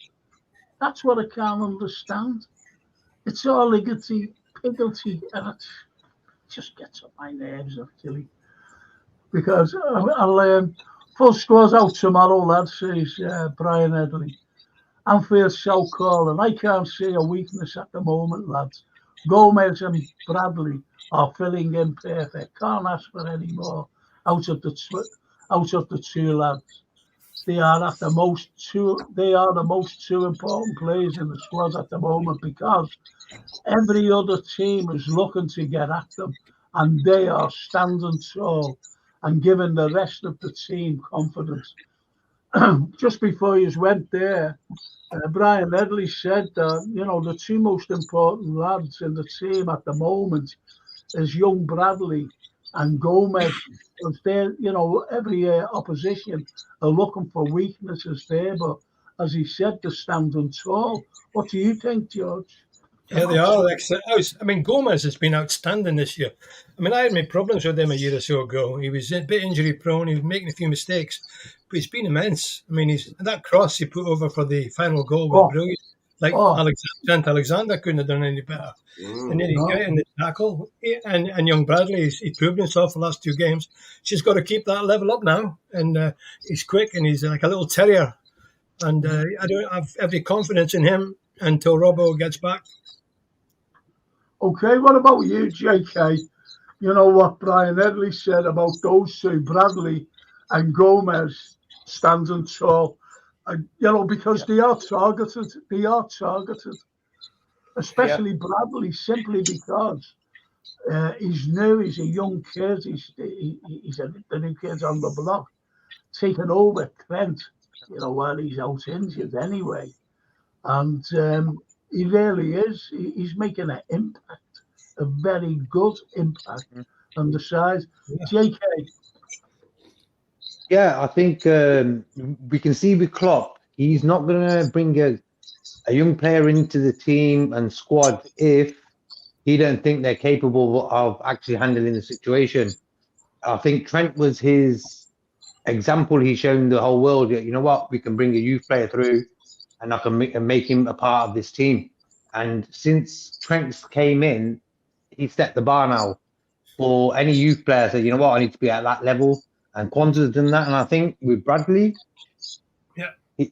That's what I can't understand. It's all higgledy, piggledy, and it just gets on my nerves, actually. Because I'll full scores out tomorrow, lads, says Brian Edley. Anfield shall call, and I can't see a weakness at the moment, lads. Gomez and Bradley are filling in perfect. Can't ask for any more out of the two lads. They are the most two important players in the squad at the moment, because every other team is looking to get at them, and they are standing tall and giving the rest of the team confidence. Just before you went there, Brian Edley said that the two most important lads in the team at the moment is young Bradley and Gomez. Because they're, every opposition are looking for weaknesses there, but as he said, they're standing tall. What do you think, George? Yeah, they are. I mean, Gomez has been outstanding this year. I mean, I had my problems with him a year or so ago. He was a bit injury prone. He was making a few mistakes, but he's been immense. I mean, that cross he put over for the final goal was brilliant. Alexander couldn't have done any better. And then he's getting the tackle. And young Bradley, he's proved himself the last two games. She's got to keep that level up now. And he's quick, and he's like a little terrier. And I don't have every confidence in him until Robbo gets back. Okay, what about you, JK? You know what Brian Edley said about those two, Bradley and Gomez, standing tall. Because they are targeted. They are targeted. Especially Bradley, simply because he's new. He's a young kid. He's the new kid on the block, taking over Trent, while he's out injured anyway. And he really is. He's making an impact, a very good impact on the side. JK. Yeah, I think we can see with Klopp, he's not going to bring a young player into the team and squad if he don't think they're capable of actually handling the situation. I think Trent was his example. He's shown the whole world, you know what, we can bring a youth player through and I can make him a part of this team. And since Trent came in, he set the bar now for any youth player. So, you know what, I need to be at that level. And Kwanzaa's done that. And I think with Bradley,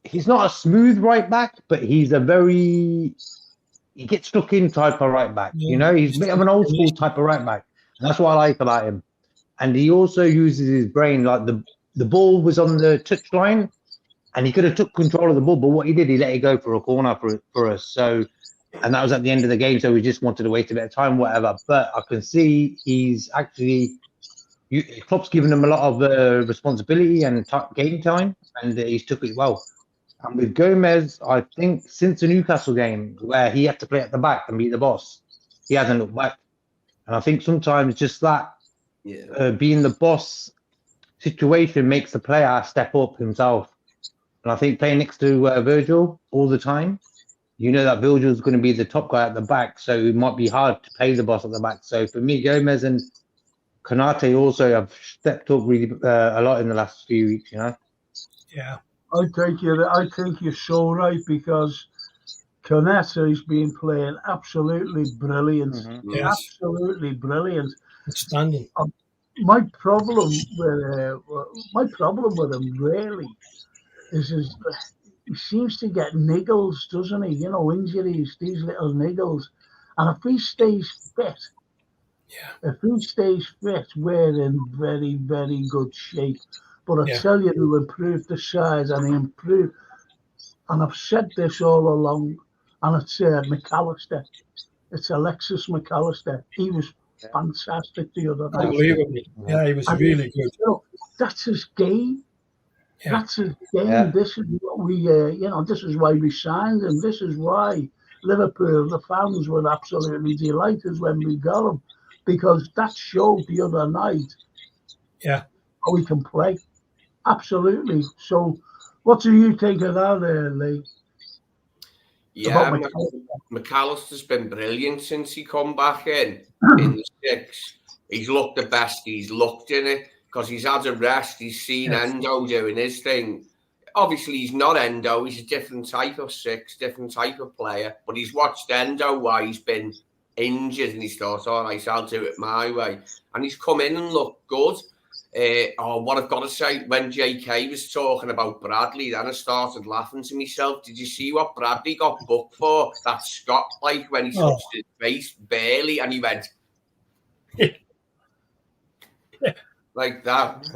he's not a smooth right back, but he's a very he gets stuck in type of right back. Yeah. You know, he's a bit of an old school type of right back. And that's what I like about him. And he also uses his brain. Like the ball was on the touchline, and he could have took control of the ball, but what he did, he let it go for a corner for us. So, and that was at the end of the game. So we just wanted to waste a bit of time, whatever. But I can see he's actually. Klopp's given him a lot of responsibility and game time, and he's took it well. And with Gomez, I think since the Newcastle game where he had to play at the back and be the boss, he hasn't looked back. And I think sometimes just that being the boss situation makes the player step up himself. And I think playing next to Virgil all the time, you know that Virgil's going to be the top guy at the back, so it might be hard to play the boss at the back. So for me, Gomez and Konate also have stepped up really a lot in the last few weeks, you know. Yeah. I think you're so right, because Konate's been playing absolutely brilliant. Yes. Absolutely brilliant. Outstanding. My problem with him really is he seems to get niggles, doesn't he? You know, injuries, these little niggles. And if he stays fit, we're in very, very good shape. But I tell you, to improve the size and improve, and I've said this all along, and it's McAllister. It's Alexis McAllister. He was fantastic the other night. Unbelievable. Yeah, he was really good. You know, that's his game. Yeah. That's his game. Yeah. This is what we, this is why we signed him. This is why Liverpool, the fans were absolutely delighted when we got him, because that showed the other night how we can play. Absolutely. So, what do you think of that, Lee? Yeah, McAllister's been brilliant since he come back in the six. He's looked the best he's looked in it, because he's had a rest. He's seen Endo doing his thing. Obviously, he's not Endo. He's a different type of six, different type of player. But he's watched Endo while he's been injured, and he's thought, all right, I'll do it my way. And he's come in and looked good. What I've got to say, when JK was talking about Bradley, then I started laughing to myself. Did you see what Bradley got booked for? That Scott, like, when he touched his face, barely, and he went like that.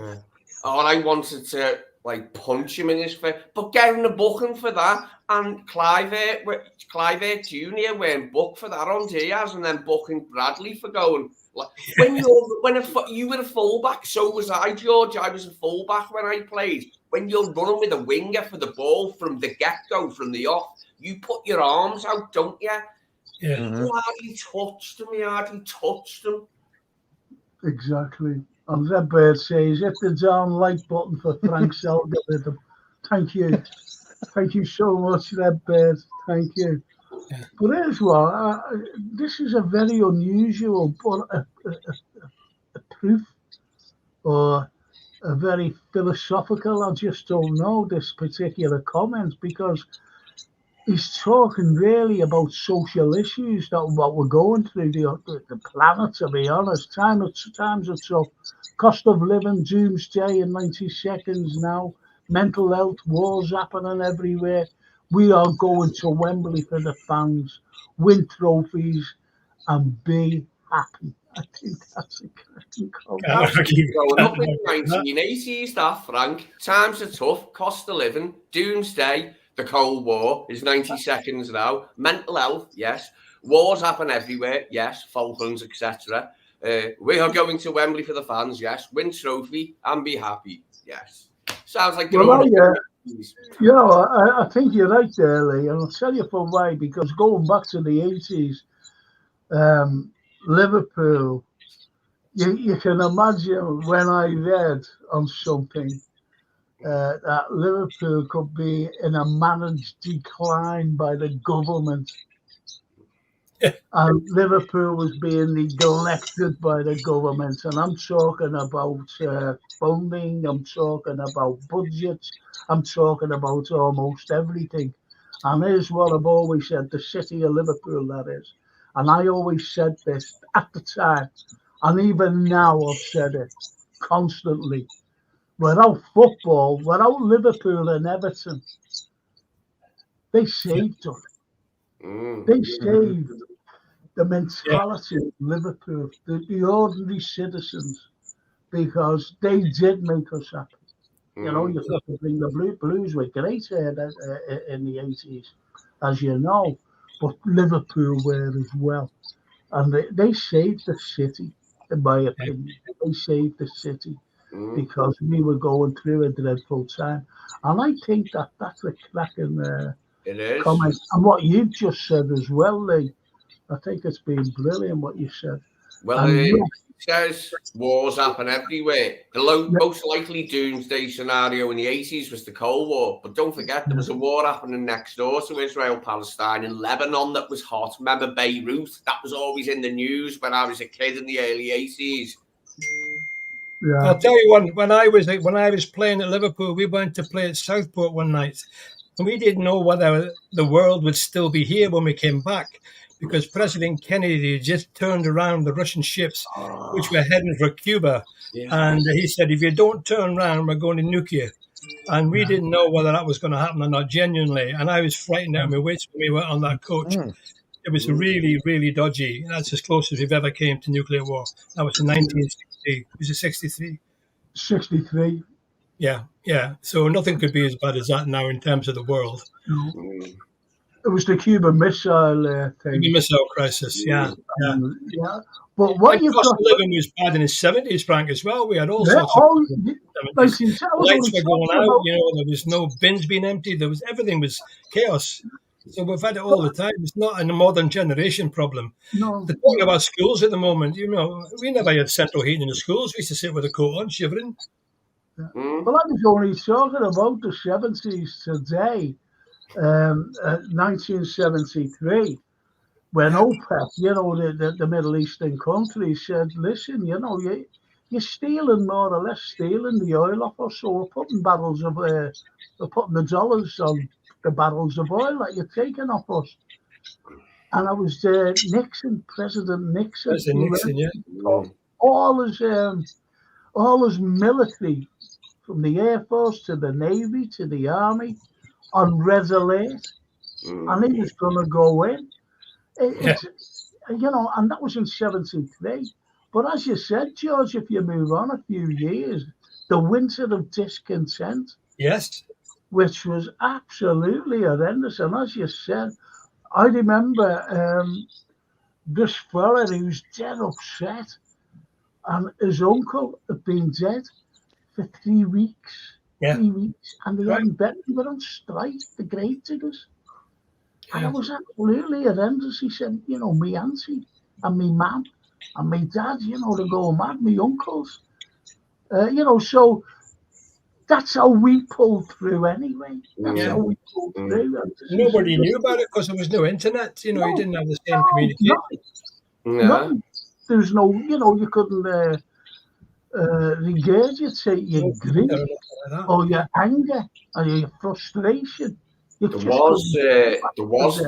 All I wanted to, like, punch him in his face. But getting a booking for that, and Clive Jr. weren't booked for that on Diaz, and then booking Bradley for going. Like, when you were a fullback, so was I, George. I was a fullback when I played. When you're running with a winger for the ball from the get-go, from the off, you put your arms out, don't you? Yeah. He hardly touched him. Exactly. And that bird says, hit the down like button for Frank Selga with him. Thank you. Thank you so much, Red Bird. Thank you. Yeah. But here's what, this is a very unusual, but a proof, or a very philosophical, I just don't know, this particular comment, because he's talking really about social issues, that what we're going through, the planet, to be honest. Times are tough. Cost of living, doomsday in 90 seconds now. Mental health, wars happening everywhere. We are going to Wembley for the fans, win trophies, and be happy. I think that's a cracking comment. Growing up in the 1980s, that, Frank. Times are tough. Cost of living, doomsday. The Cold War is 90 seconds now. Mental health, yes. Wars happen everywhere, yes. Falklands, etc. We are going to Wembley for the fans, yes. Win trophy and be happy, yes. Sounds like I think you're right there, Lee, and I'll tell you for why. Because going back to the 80s, Liverpool, you can imagine when I read on something that Liverpool could be in a managed decline by the government. And Liverpool was being neglected by the government. And I'm talking about funding, I'm talking about budgets, I'm talking about almost everything. And here's what I've always said, the city of Liverpool, that is. And I always said this at the time, and even now I've said it constantly. without football, without Liverpool and Everton, they saved us. They saved the mentality of Liverpool, the ordinary citizens, because they did make us happy. You know, you have to bring the Blues were great in the 80s, as you know, but Liverpool were as well. And they saved the city, in my opinion. They saved the city because we were going through a dreadful time. And I think that's a cracking comment. And what you've just said as well, Lee, I think it's been brilliant what you said. Well, it says wars happen everywhere. The most likely doomsday scenario in the 80s was the Cold War. But don't forget, there was a war happening next door to Israel, Palestine, in Lebanon that was hot. Remember Beirut? That was always in the news when I was a kid in the early 80s. Yeah. I'll tell you when I was playing at Liverpool, we went to play at Southport one night, and we didn't know whether the world would still be here when we came back, because President Kennedy just turned around the Russian ships, which were heading for Cuba, and he said, "If you don't turn around, we're going to nuke you." And we didn't know whether that was going to happen or not, genuinely. And I was frightened out of my wits when we were on that coach. It was really, really dodgy. That's as close as we've ever came to nuclear war. That was in 1960. Was it 63? 63. Yeah. So nothing could be as bad as that now in terms of the world. No. It was the Cuban Missile thing. The missile crisis, yeah. But what you've cost got... of living was bad in the 70s, Frank, as well. We had all sorts of... Lights were going out, there was no bins being emptied. Everything was chaos. So we've had it all the time. It's not a modern generation problem. No. The thing about schools at the moment, we never had central heating in the schools. We used to sit with a coat on, shivering. Well, I was only talking about the 70s today, 1973, when OPEC, the Middle Eastern countries said, listen, you're stealing, more or less stealing the oil off us, so we're putting the dollars on the barrels of oil that you're taking off us. And I was President Nixon. All his military, from the Air Force to the Navy to the Army, on red alert. And he was going to go in. And that was in 73. But as you said, George, if you move on a few years, the winter of discontent. Yes. Which was absolutely horrendous. And as you said, I remember this fella who's dead upset, and his uncle had been dead for 3 weeks. Yeah. 3 weeks. And they hadn't bet, they were on strike, the grave diggers. And it was absolutely horrendous. He said, me auntie and me mum and my dad, they're going mad, my uncles. So that's how we pulled through anyway. That's how we pulled through. Nobody knew about it because there was no internet. You didn't have the same communication. There was no, you couldn't regurgitate your grief or your anger or your frustration. There was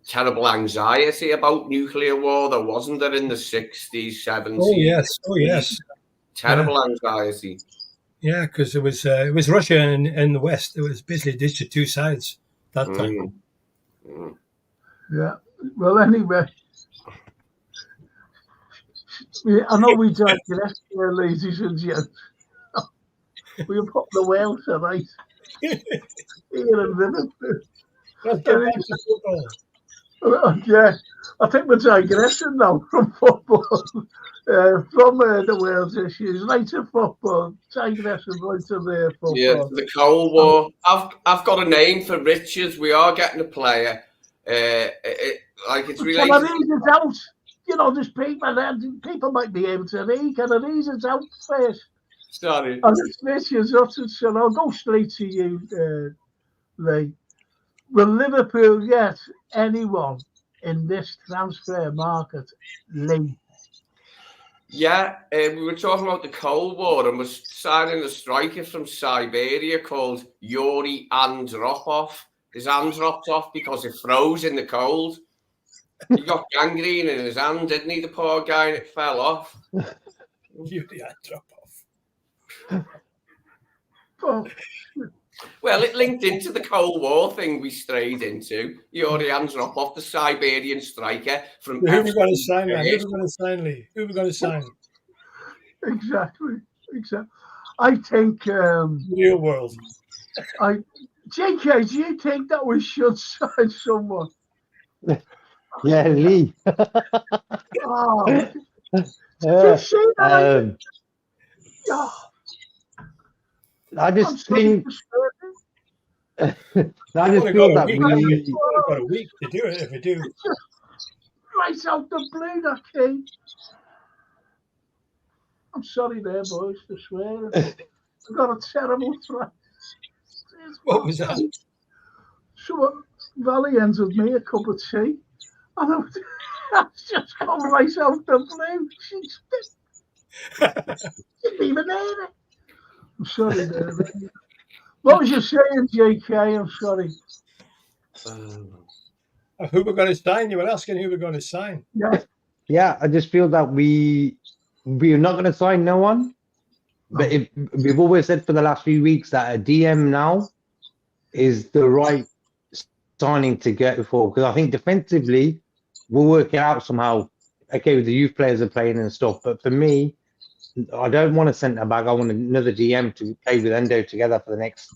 terrible anxiety about nuclear war. There wasn't there in the 60s, 70s. Oh yes. Terrible anxiety. Yeah, because it was Russia and the West. It was basically these two sides that time. Yeah. Well, anyway, I know we digress here, ladies and gents. We'll put the whale tonight. Here in Liverpool. Yeah, I think we're digressing now from football, from the world's issues, right to football, digressing right to the football. Yeah, the Cold War. I've got a name for Richards. We are getting a player. It's related. Can I read it out? There's people might be able to read. Can I read it out first? Sorry. And it's Richards Hutchinson. I'll go straight to you, Lee. Will Liverpool get anyone in this transfer market, Lee? Yeah, we were talking about the Cold War and we're signing a striker from Siberia called Yuri Andropov. His hand dropped off because it froze in the cold. He got gangrene in his hand, didn't he, the poor guy, and it fell off. Yuri Andropov. Oh, Well, it linked into the Cold War thing we strayed into. Yuri Androp off the Siberian striker from Who have we got to sign, man? Who have FC. we got to sign, Lee? Who have we got to sign? exactly. I think, Real world. JK, do you think that we should sign someone? Yeah, Lee. Oh, you see that? Oh, I I'm just sorry think, to say it. I just Only feel got a that week. we, Only got a week to do it if we do. It's just right out the blue, that key. I'm sorry there, boys, to swear. I've got a terrible threat. What was that? So Valley entered me a cup of tea, and that's just come right out the blue. She didn't even hear it. I'm sorry there. What was you saying, JK? I'm sorry. Who we're going to sign? You were asking who we're going to sign. yeah, I just feel that we're not going to sign no one. But we've always said for the last few weeks that a DM now is the right signing to get for, because I think defensively we'll work it out somehow. Okay, the youth players are playing and stuff, but for me, I don't want a centre back. I want another DM to play with Endo together for the next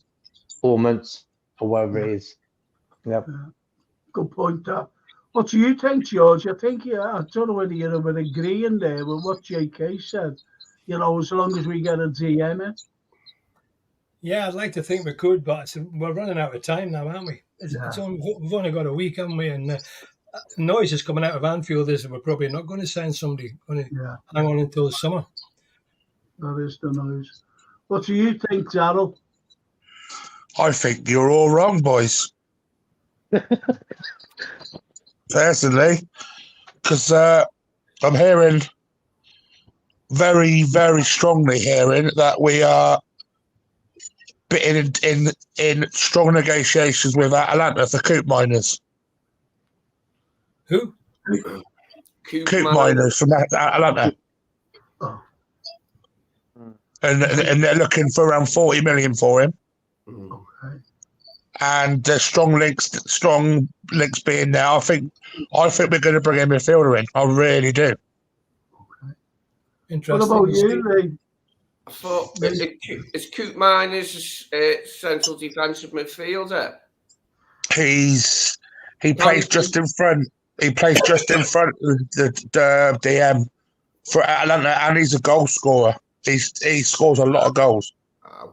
4 months or whatever it is. Yep. Good point. What do you think, George? I think I don't know whether you would agree in there with what JK said. You know, as long as we get a DM in. Yeah, I'd like to think we could, but we're running out of time now, aren't we? We've only got a week, haven't we? And noise is coming out of Anfield is we're probably not going to sign somebody. Going to hang on until the summer. That is the noise. What do you think, Darryl? I think you're all wrong, boys. Personally, because I'm hearing very, very strongly hearing that we are in strong negotiations with Atlanta for Coop Miners. Who? Coop Miners from Atlanta. Oh. And they're looking for around 40 million for him. Okay. And there's strong links being there. I think we're going to bring a midfielder in. I really do. Okay. Interesting. What about you, Lee? I thought is Coop Miners central defensive midfielder? He plays just in front. He plays just in front of the DM for Atlanta, and he's a goal scorer. He scores a lot of goals.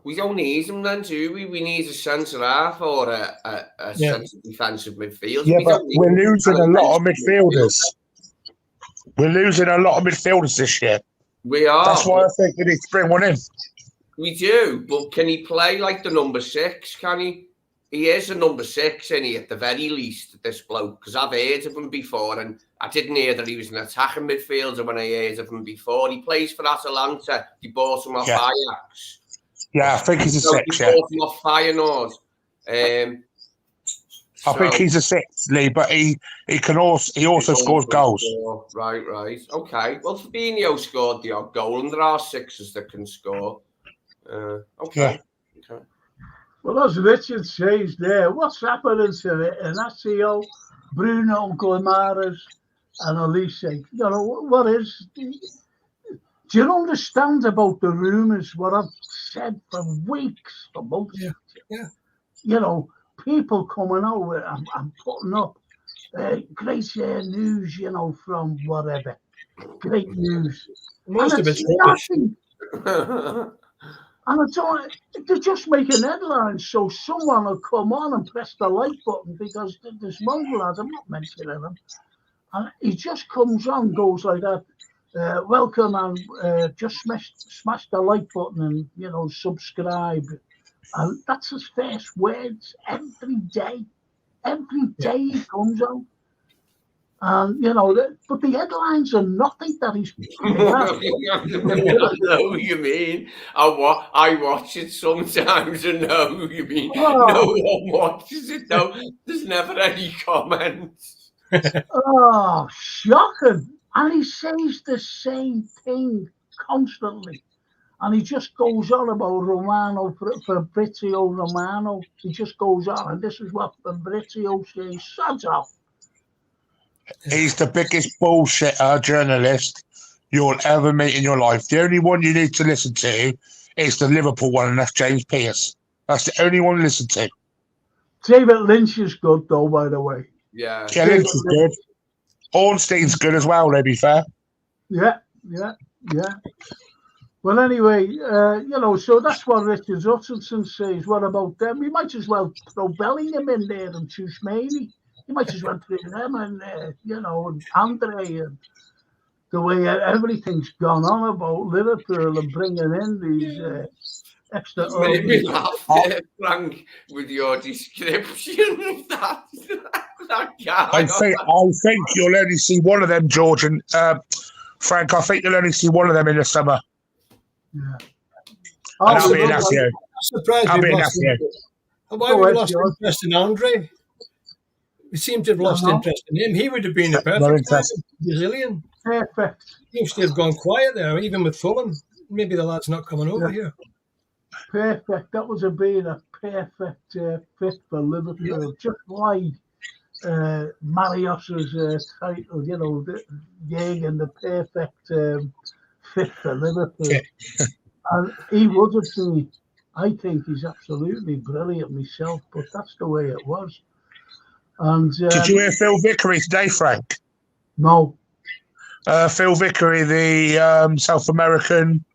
We don't need him then, do we? We need a centre half or a central defensive midfielder. Yeah, but we're losing a lot of midfielders. We're losing a lot of midfielders this year. We are. That's why I think we need to bring one in. We do, but can he play like the number 6? Can he? He is a number 6, isn't he, at the very least, this bloke? Because I've heard of him before, and I didn't hear that he was an attacking midfielder when I heard of him before. He plays for Atalanta. He bought him off Ajax. Yeah, I think he's a 6. He bought him off Feyenoord. I think he's a 6, Lee, but he also scores goals. Right. Okay. Well, Fabinho scored the odd goal, and there are 6s that can score. Okay. Well, as Richard says there, what's happening to it? Inacio, Bruno, Guimaraes, and Elise. You know, what is... Do you understand about the rumours, what I've said for weeks, for months? Yeah. You know, people coming out and putting up great news, you know, from whatever. Great news. Most of it's rubbish. And they're just making headlines, so someone will come on and press the like button because this mongrel lad, I'm not mentioning him, and he just comes on, goes like that, welcome, and just smash the like button and, you know, subscribe. And that's his first words every day. Every day he comes out. And, you know, but the headlines are nothing that he's... I know what you mean. I watch it sometimes and know who you mean. No one watches it, though. There's never any comments. Shocking. And he says the same thing constantly. And he just goes on about Romano, Fabrizio Romano. He just goes on, and this is what Fabrizio says. Shut up. He's the biggest bullshitter journalist you'll ever meet in your life. The only one you need to listen to is the Liverpool one, and that's James Pearce. That's the only one to listen to. David Lynch is good, though, by the way. Yeah. Yeah, Lynch is good. Ornstein's good as well, to be fair. Yeah. Well, anyway, so that's what Richard Hutchinson says. What about them? We might as well throw Bellingham in there and Tchouameni. You might as well throw them in there, and Andre, and the way everything's gone on about Liverpool and bringing in these extra. Made me laugh there, Frank, with your description of that guy. I think you'll only see one of them, George and Frank. I think you'll only see one of them in the summer. Yeah. And that'll be Ignacio. I'm surprised That'll be we've lost Ignacio. why we lost interest in Andre. We seem to have lost interest in him. He would have been the perfect Brazilian. Perfect. He used to have gone quiet there, even with Fulham. Maybe the lad's not coming over here. Perfect. That was been a perfect fit for Liverpool. Just like Marios's title, Jürgen, the perfect fit for Liverpool. And he would have been. I think he's absolutely brilliant myself, but that's the way it was. And did you hear Phil Vickery today, Frank? No. Phil Vickery, the South American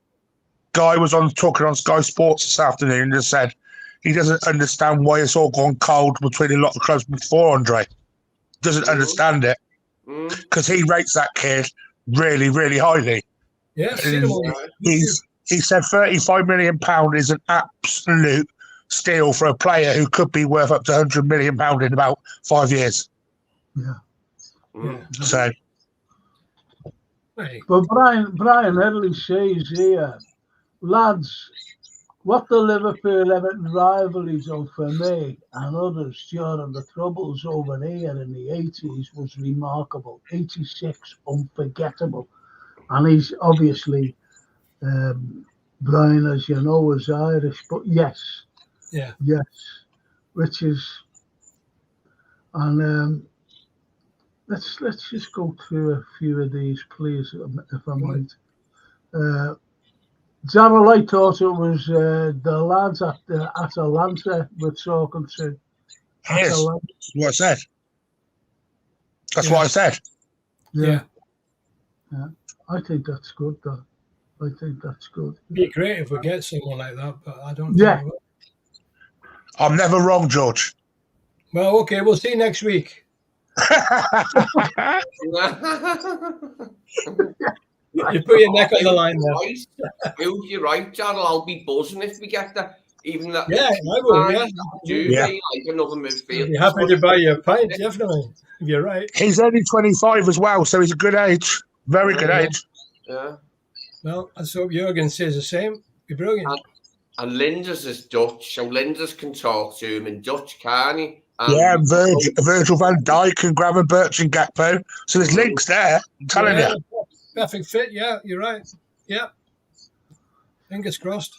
guy, was talking on Sky Sports this afternoon and just said he doesn't understand why it's all gone cold between a lot of clubs before Andre. Doesn't understand it because he rates that kid really, really highly. Yeah, he said £35 million is an absolute steal for a player who could be worth up to £100 million in about 5 years. Yeah. So, but Brian Headley says here, lads, what the Liverpool-Everton rivalry done for me and others during the troubles over here in the 80s was remarkable. 86, unforgettable. And he's obviously, Brian, as you know, is Irish, but yes, which is, and let's just go through a few of these, please, if I might. Darryl, I thought it was the lads at Atalanta we're talking to. Yes, that's what I said. That's what I said. Yeah. I think that's good, though. I think that's good. It'd be great if we get someone like that, but I don't Yeah. think I'm never wrong, George. Well, okay, we'll see you next week. You put your neck on the line there. You're right, Darryl. I'll be buzzing if we get that. Even that. Yeah, I will. Yeah. Like another midfield. I'd be happy to buy you a pint, definitely. You're right. He's only 25 as well, so he's a good age. Very good age. Yeah. Well, let's hope Jürgen says the same. Be brilliant. And Linders is Dutch, so Linders can talk to him in Dutch, can't he? And Virgil van Dijk and Gravenberch and Gakpo. So there's links there. I'm telling you. Perfect fit. Yeah, you're right. Yeah. Fingers crossed.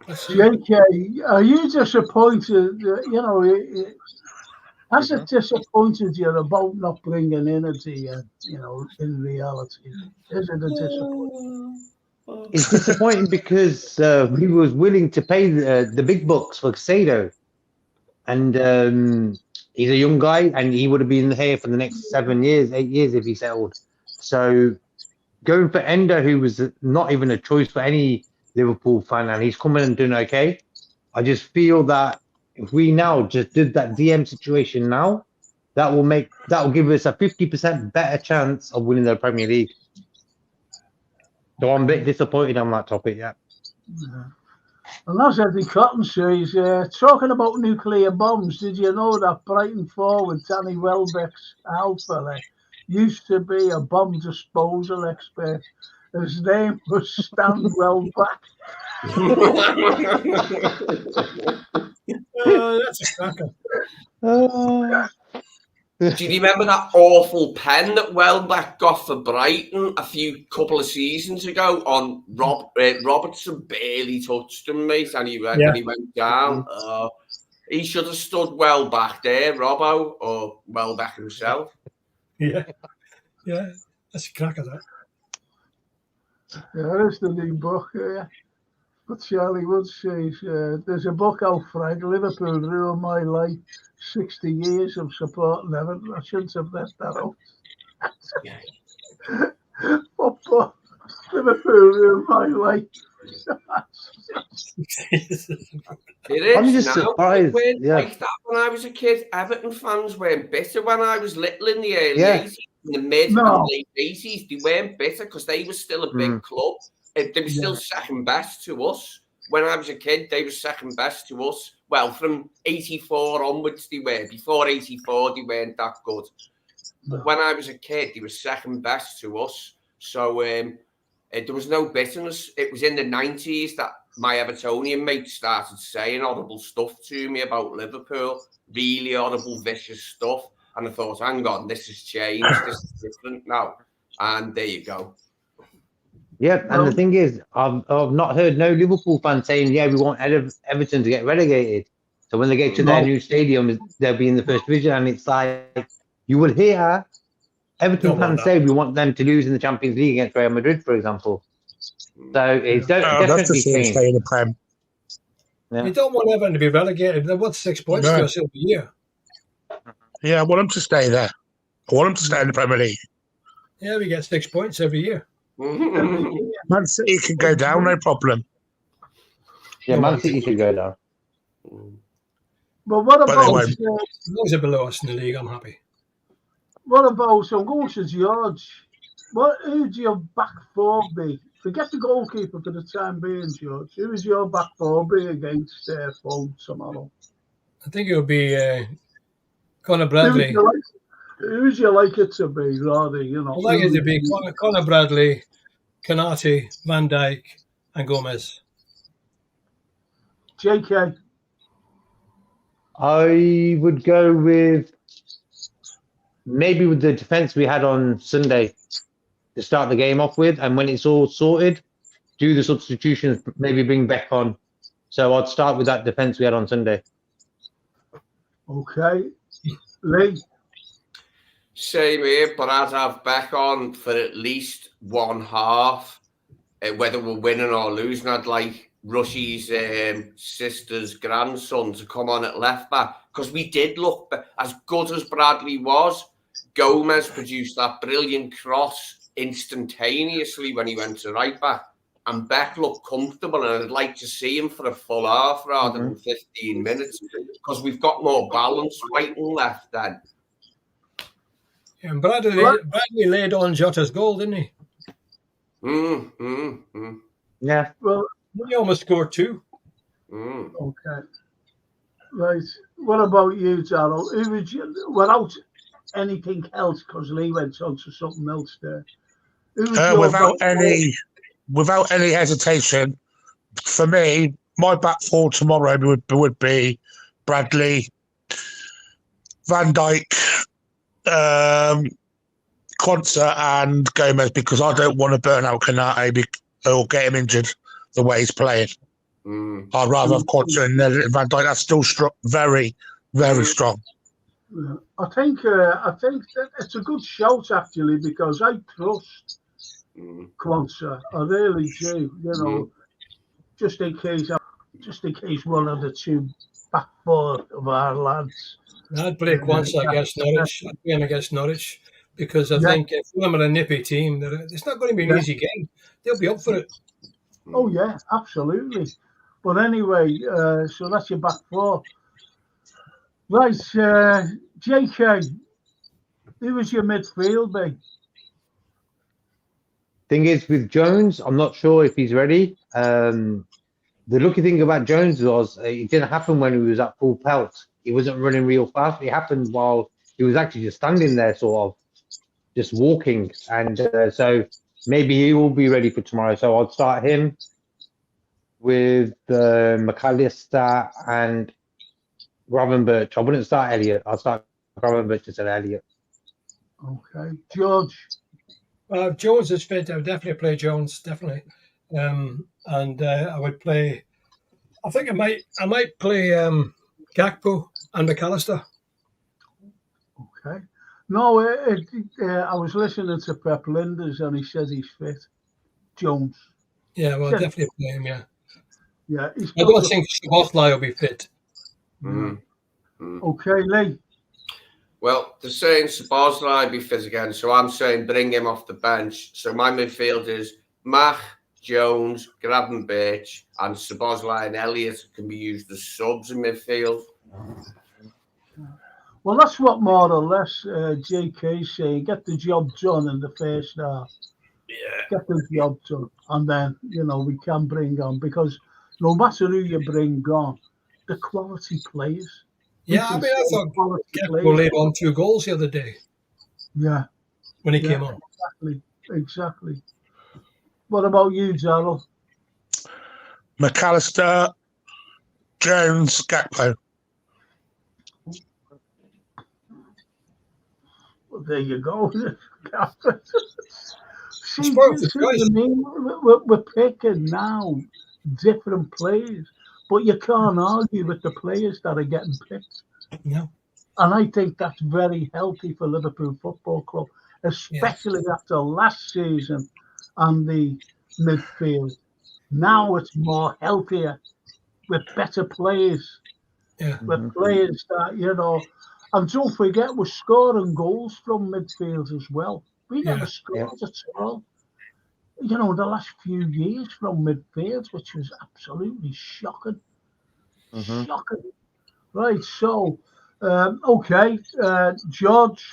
JK, are you disappointed? Has it disappointed you about not bringing in a DM? In reality, is it a disappointment? It's disappointing because he was willing to pay the big bucks for Casado, and he's a young guy, and he would have been here for the next 7 years, 8 years if he settled. So going for Endo, who was not even a choice for any Liverpool fan, and he's coming and doing okay. I just feel that if we now just did that DM situation now, that will give us a 50% better chance of winning the Premier League. So I'm a bit disappointed on that topic, yeah. And as Eddie Cotton says, talking about nuclear bombs, did you know that Brighton forward Danny Welbeck's helper used to be a bomb disposal expert? His name was Stan Welbeck. That's a cracker. Do you remember that awful pen that Welbeck got for Brighton couple of seasons ago on Robertson barely touched him, mate, and he went down. He should have stood well back there, Robbo, or Welbeck himself. Yeah, that's a crack of that. Yeah, there's the new book. But Charlie Wood says there's a book out, Frank. Liverpool ruined my life. 60 years of supporting Everton. I shouldn't have let that out. Football. Liverpool ruined my life. It is. I'm just now. surprised. It Yeah. like that when I was a kid. Everton fans weren't bitter when I was little in the early Yeah. 80s, in the mid and late 80s. They weren't bitter because they were still a big club. They were still second best to us. When I was a kid, they were second best to us. Well, from 84 onwards, they were. Before 84, they weren't that good. But when I was a kid, they were second best to us. So there was no bitterness. It was in the 90s that my Evertonian mates started saying horrible stuff to me about Liverpool. Really horrible, vicious stuff. And I thought, hang on, this has changed. This is different now. And there you go. Yeah, and the thing is, I've not heard no Liverpool fans saying, yeah, we want Everton to get relegated. So when they get to their new stadium, they'll be in the first division. And it's like, you will hear Everton fans say we want them to lose in the Champions League against Real Madrid, for example. So it's definitely changed. Stay in the Prem. You don't want Everton to be relegated. They're worth 6 points to us every year. Yeah, I want them to stay there. I want them to stay in the Premier League. Yeah, we get 6 points every year. Man City can go down, no problem. Yeah, Man City should go down. But what about as long as they're below us in the league, I'm happy. What about so going to George? Who'd your back four be? Forget the goalkeeper for the time being, George. Who is your back four be against Fulham tomorrow? I think it would be Conor Bradley. Who's you like it to be, Roddy? You know, I'd like it to be Conor Bradley, Canati, Van Dijk, and Gomez. JK. I would go with maybe with the defence we had on Sunday to start the game off with, and when it's all sorted, do the substitutions, maybe bring Beck on. So I'd start with that defence we had on Sunday. Okay. Lee? Same here, but I'd have Beck on for at least one half. Whether we're winning or losing, I'd like Rushy's sister's grandson to come on at left back, because we did look, as good as Bradley was, Gomez produced that brilliant cross instantaneously when he went to right back, and Beck looked comfortable, and I'd like to see him for a full half rather than 15 minutes, because we've got more balance right and left then. Yeah, and Bradley laid on Jota's goal, didn't he? Yeah. Well, he almost scored two. Okay. Right. What about you, Darryl? Who would you, without anything else, because Lee went on to something else there. Without any hesitation, for me, my back four tomorrow would be Bradley, Van Dijk, Quansah and Gomez, because I don't want to burn out Canate or get him injured the way he's playing. I'd rather have Quansah and Van Dijk. That's still strong, very, very strong. I think that it's a good shout actually, because I trust Quansah. I really do. You know, just in case one of the two back four of our lads. I'd play Quansah against Norwich. I'd play him against Norwich, because I think if Fulham are a nippy team, it's not going to be an easy game. They'll be up for it. Oh yeah, absolutely. But anyway, so that's your back four. Right, JK, who was your midfield, mate? Thing is, with Jones, I'm not sure if he's ready. The lucky thing about Jones was it didn't happen when he was at full pelt. He wasn't running real fast. It happened while he was actually just standing there, sort of, just walking. And so maybe he will be ready for tomorrow. So I'd start him with McAllister and Robin Birch. I wouldn't start Elliott. I'll start can't remember if it's an Elliot. Okay, George. Jones is fit. I would definitely play Jones, definitely. And I would play. I think I might play Gakpo and McAllister. Okay. No, I was listening to Pep Linders and he said he's fit. Jones. Yeah, well, definitely play him. Yeah. Yeah, I don't think Szoboszlai will be fit. Okay, Lee. Well, they're saying Szoboszlai be fit again, so I'm saying bring him off the bench. So my midfield is Mach, Jones, Gravenberch, and Szoboszlai and Elliott can be used as subs in midfield. Well, that's what more or less JK's saying. Get the job done in the first half. Yeah. Get the job done. And then, we can bring on, because no matter who you bring on, the quality players. Yeah, I thought Gakpo laid on 2 goals the other day. Yeah. When he came on. Exactly. What about you, Gerald? McAllister, Jones, Gakpo. Well, there you go. See, we're picking now different players, but you can't argue with the players that are getting picked. No. And I think that's very healthy for Liverpool Football Club, especially after last season and the midfield. Now it's more healthier with better players. Yeah. With players that, and don't forget, we're scoring goals from midfield as well. We never scored at all. The last few years from midfield, which was absolutely shocking. Shocking. Right, so, okay, George,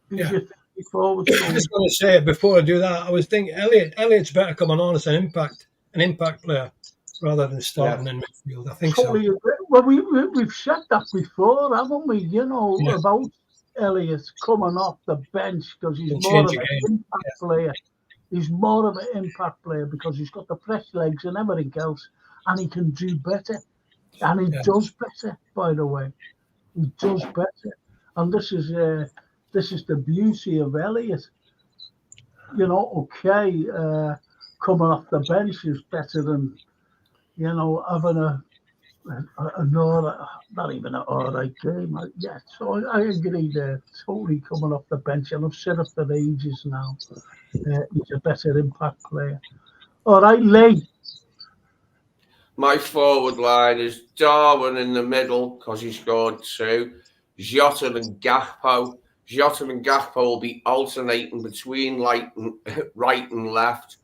who's your forward? I just want to say, before I do that, I was thinking Elliott's better coming on as an impact player, rather than starting in midfield. I think totally so. Agree. Well, we've said that before, haven't we? About Elliott coming off the bench, because he's more of an impact player. He's more of an impact player because he's got the fresh legs and everything else, and he can do better. And he does better, by the way. He does better. And this is the beauty of Elliott. Coming off the bench is better than, having not even an alright game. So I agree there. Totally coming off the bench, and I've said it for ages now. He's a better impact player. All right, Lee. My forward line is Darwin in the middle because he scored 2. Jota and Gakpo. Jota and Gakpo will be alternating between right and left.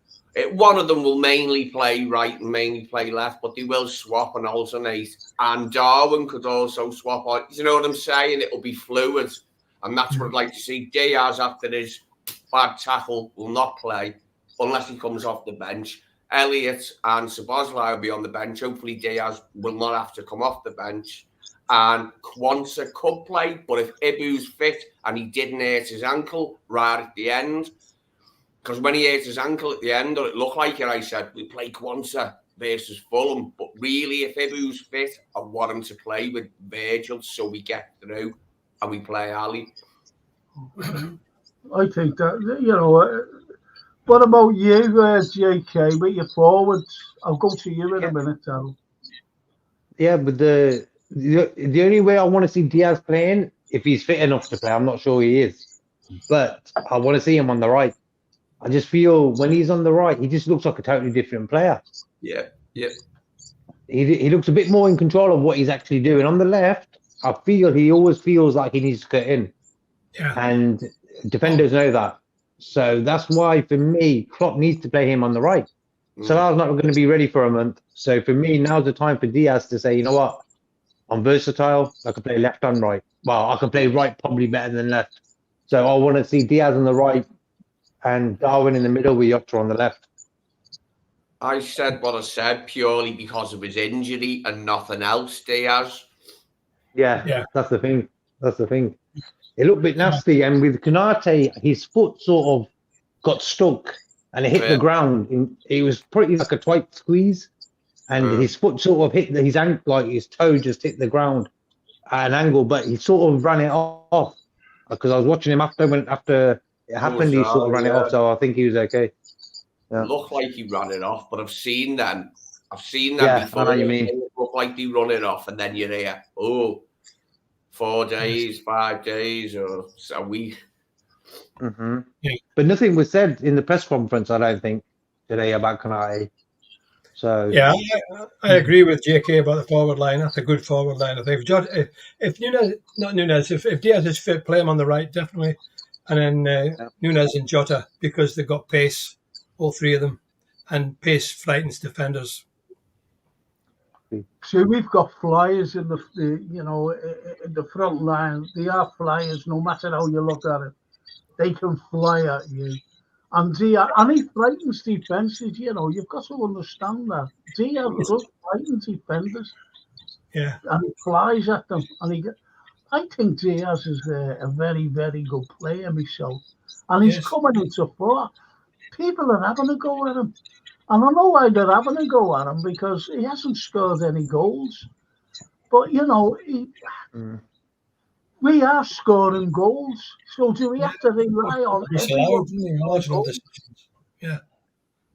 One of them will mainly play right and mainly play left, but they will swap and alternate. And Darwin could also swap on. You know what I'm saying? It'll be fluid. And that's what I'd like to see. Diaz, after his bad tackle, will not play unless he comes off the bench. Elliott and Szoboszlai will be on the bench. Hopefully Diaz will not have to come off the bench. And Quansah could play, but if Ibu's fit and he didn't hurt his ankle right at the end, because when he hurt his ankle at the end, or it looked like it, I said, we play Quansah versus Fulham. But really, if Ibu's fit, I want him to play with Virgil so we get through and we play Ali. I think that, what about you, JK, with your forwards? I'll go to you in a minute, Al. Yeah, but the only way I want to see Diaz playing, if he's fit enough to play, I'm not sure he is, but I want to see him on the right. I just feel when he's on the right, he just looks like a totally different player. Yeah. He looks a bit more in control of what he's actually doing. On the left, I feel he always feels like he needs to cut in. Yeah. And defenders know that. So that's why, for me, Klopp needs to play him on the right. Salah's not going to be ready for a month. So for me, now's the time for Diaz to say, you know what? I'm versatile. I can play left and right. Well, I can play right probably better than left. So I want to see Diaz on the right and Darwin in the middle with Jota on the left. I said what I said purely because of his injury and nothing else, Diaz. Yeah. That's the thing. It looked a bit nasty. And with Konate, his foot sort of got stuck and it hit the ground. It was pretty like a tight squeeze. And his foot sort of hit his ankle, like his toe just hit the ground. at an angle, but he sort of ran it off because I was watching him after it happened. He sort of ran it off, so I think he was okay. Yeah. Looked like he ran it off, but I've seen them. Yeah, before. I know what you mean. They look like they run it off, and then you're here. 4 days, 5 days, or a week. Mm-hmm. Yeah. But nothing was said in the press conference, I don't think, today about Canate. So Yeah, I agree with JK about the forward line. That's a good forward line. I think if Diaz is fit, play him on the right, definitely. And then Nunes and Jota, because they've got pace, all three of them. And pace frightens defenders. See, we've got flyers in in the front line. They are flyers, no matter how you look at it. They can fly at you. And he frightens defences, you've got to understand that. Diaz does frighten defenders. Yeah. And he flies at them. I think Diaz is a very, very good player myself. And he's coming into form. People are having a go at him. And I know why they're having a go at him, because he hasn't scored any goals. But, we are scoring goals. So do we have to rely on marginal decisions. Yeah.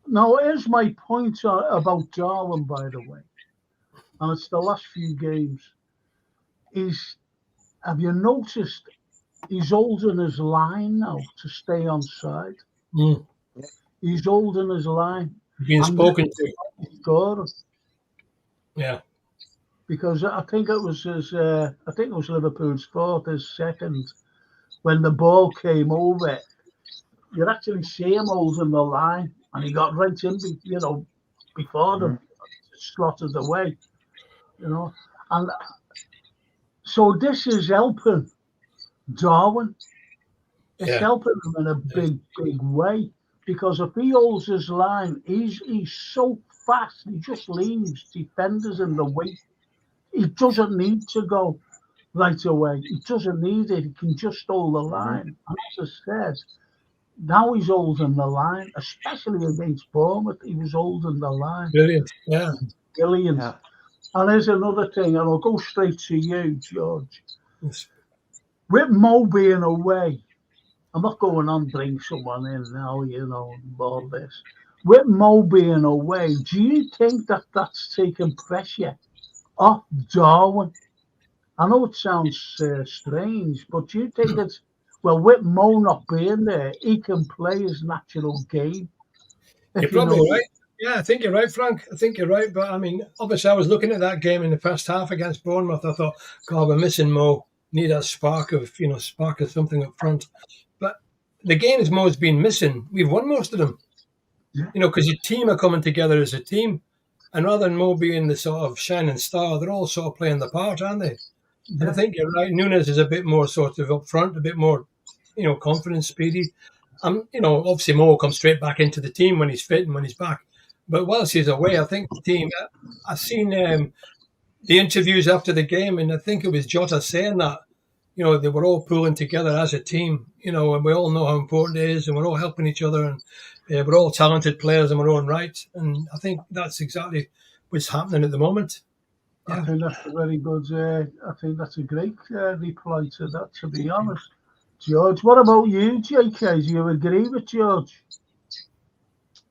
Now, here's my point about Darwin, by the way. And it's the last few games. Have you noticed he's holding his line now to stay on side? Mm. He's holding his line. Being spoken to. Scoring. Yeah. Because I think it was Liverpool's fourth, his second, when the ball came over. You actually see him holding the line, and he got right in, before them slotted away, and so this is helping Darwin. It's helping him in a big, big way, because if he holds his line, he's so fast. He just leaves defenders in the way. He doesn't need to go right away. He doesn't need it. He can just hold the line. And as I said, now he's holding the line, especially against Bournemouth. He was holding the line. Brilliant. Yeah. Brilliant. Yeah. And there's another thing, and I'll go straight to you, George. Yes. With Mo being away, I'm not going on bring someone in now, all this. With Mo being away, do you think that's taking pressure off Darwin? I know it sounds strange, but do you think it's, with Mo not being there, he can play his natural game? You're probably right. Yeah, I think you're right, Frank. I think you're right. But, I mean, obviously I was looking at that game in the first half against Bournemouth. I thought, God, we're missing Mo. Need a spark of something up front. But the games Mo's been missing, we've won most of them. Yeah. Because your team are coming together as a team. And rather than Mo being the sort of shining star, they're all sort of playing the part, aren't they? Yeah. And I think you're right. Nunes is a bit more sort of up front, a bit more, confident, speedy. Obviously Mo will come straight back into the team when he's fit and when he's back. But whilst he's away, I think the team, I've seen the interviews after the game, and I think it was Jota saying that, they were all pulling together as a team, and we all know how important it is, and we're all helping each other, and we're all talented players in our own right. And I think that's exactly what's happening at the moment. Yeah. I think that's a very good, I think that's a great reply to that, to be honest. George, what about you, JK? Do you agree with George?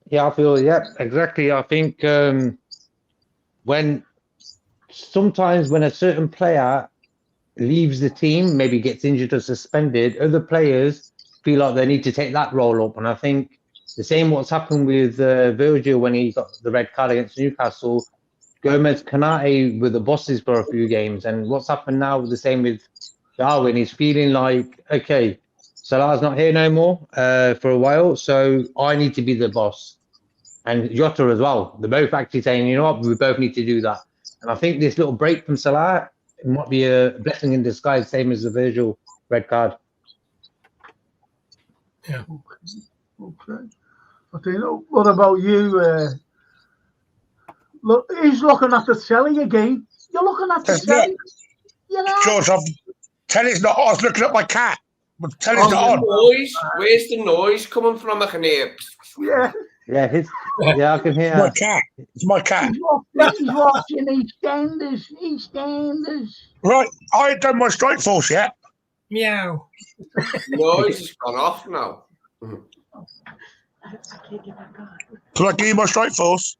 Yeah, I feel, exactly. I think sometimes when a certain player leaves the team, maybe gets injured or suspended, other players feel like they need to take that role up. And I think the same what's happened with Virgil when he got the red card against Newcastle. Gomez, Canate were the bosses for a few games. And what's happened now, the same with Darwin, he's feeling like, okay, Salah's not here no more for a while, so I need to be the boss. And Jota as well. They're both actually saying, you know what, we both need to do that. And I think this little break from Salah might be a blessing in disguise, same as the Virgil red card. Yeah. Okay. Okay. What about you? Look, he's looking at the telly again. You're looking at the telly. George, telly's not on. I was looking at my cat. Telly's not on. Where's the noise coming from? I can hear. Yeah. Yeah, I can hear. My cat. It's my cat. He's watching EastEnders. EastEnders. Right, I ain't done my strike force yet. Meow. Noise has gone off now. I can't get back on. Can I give you my strike force?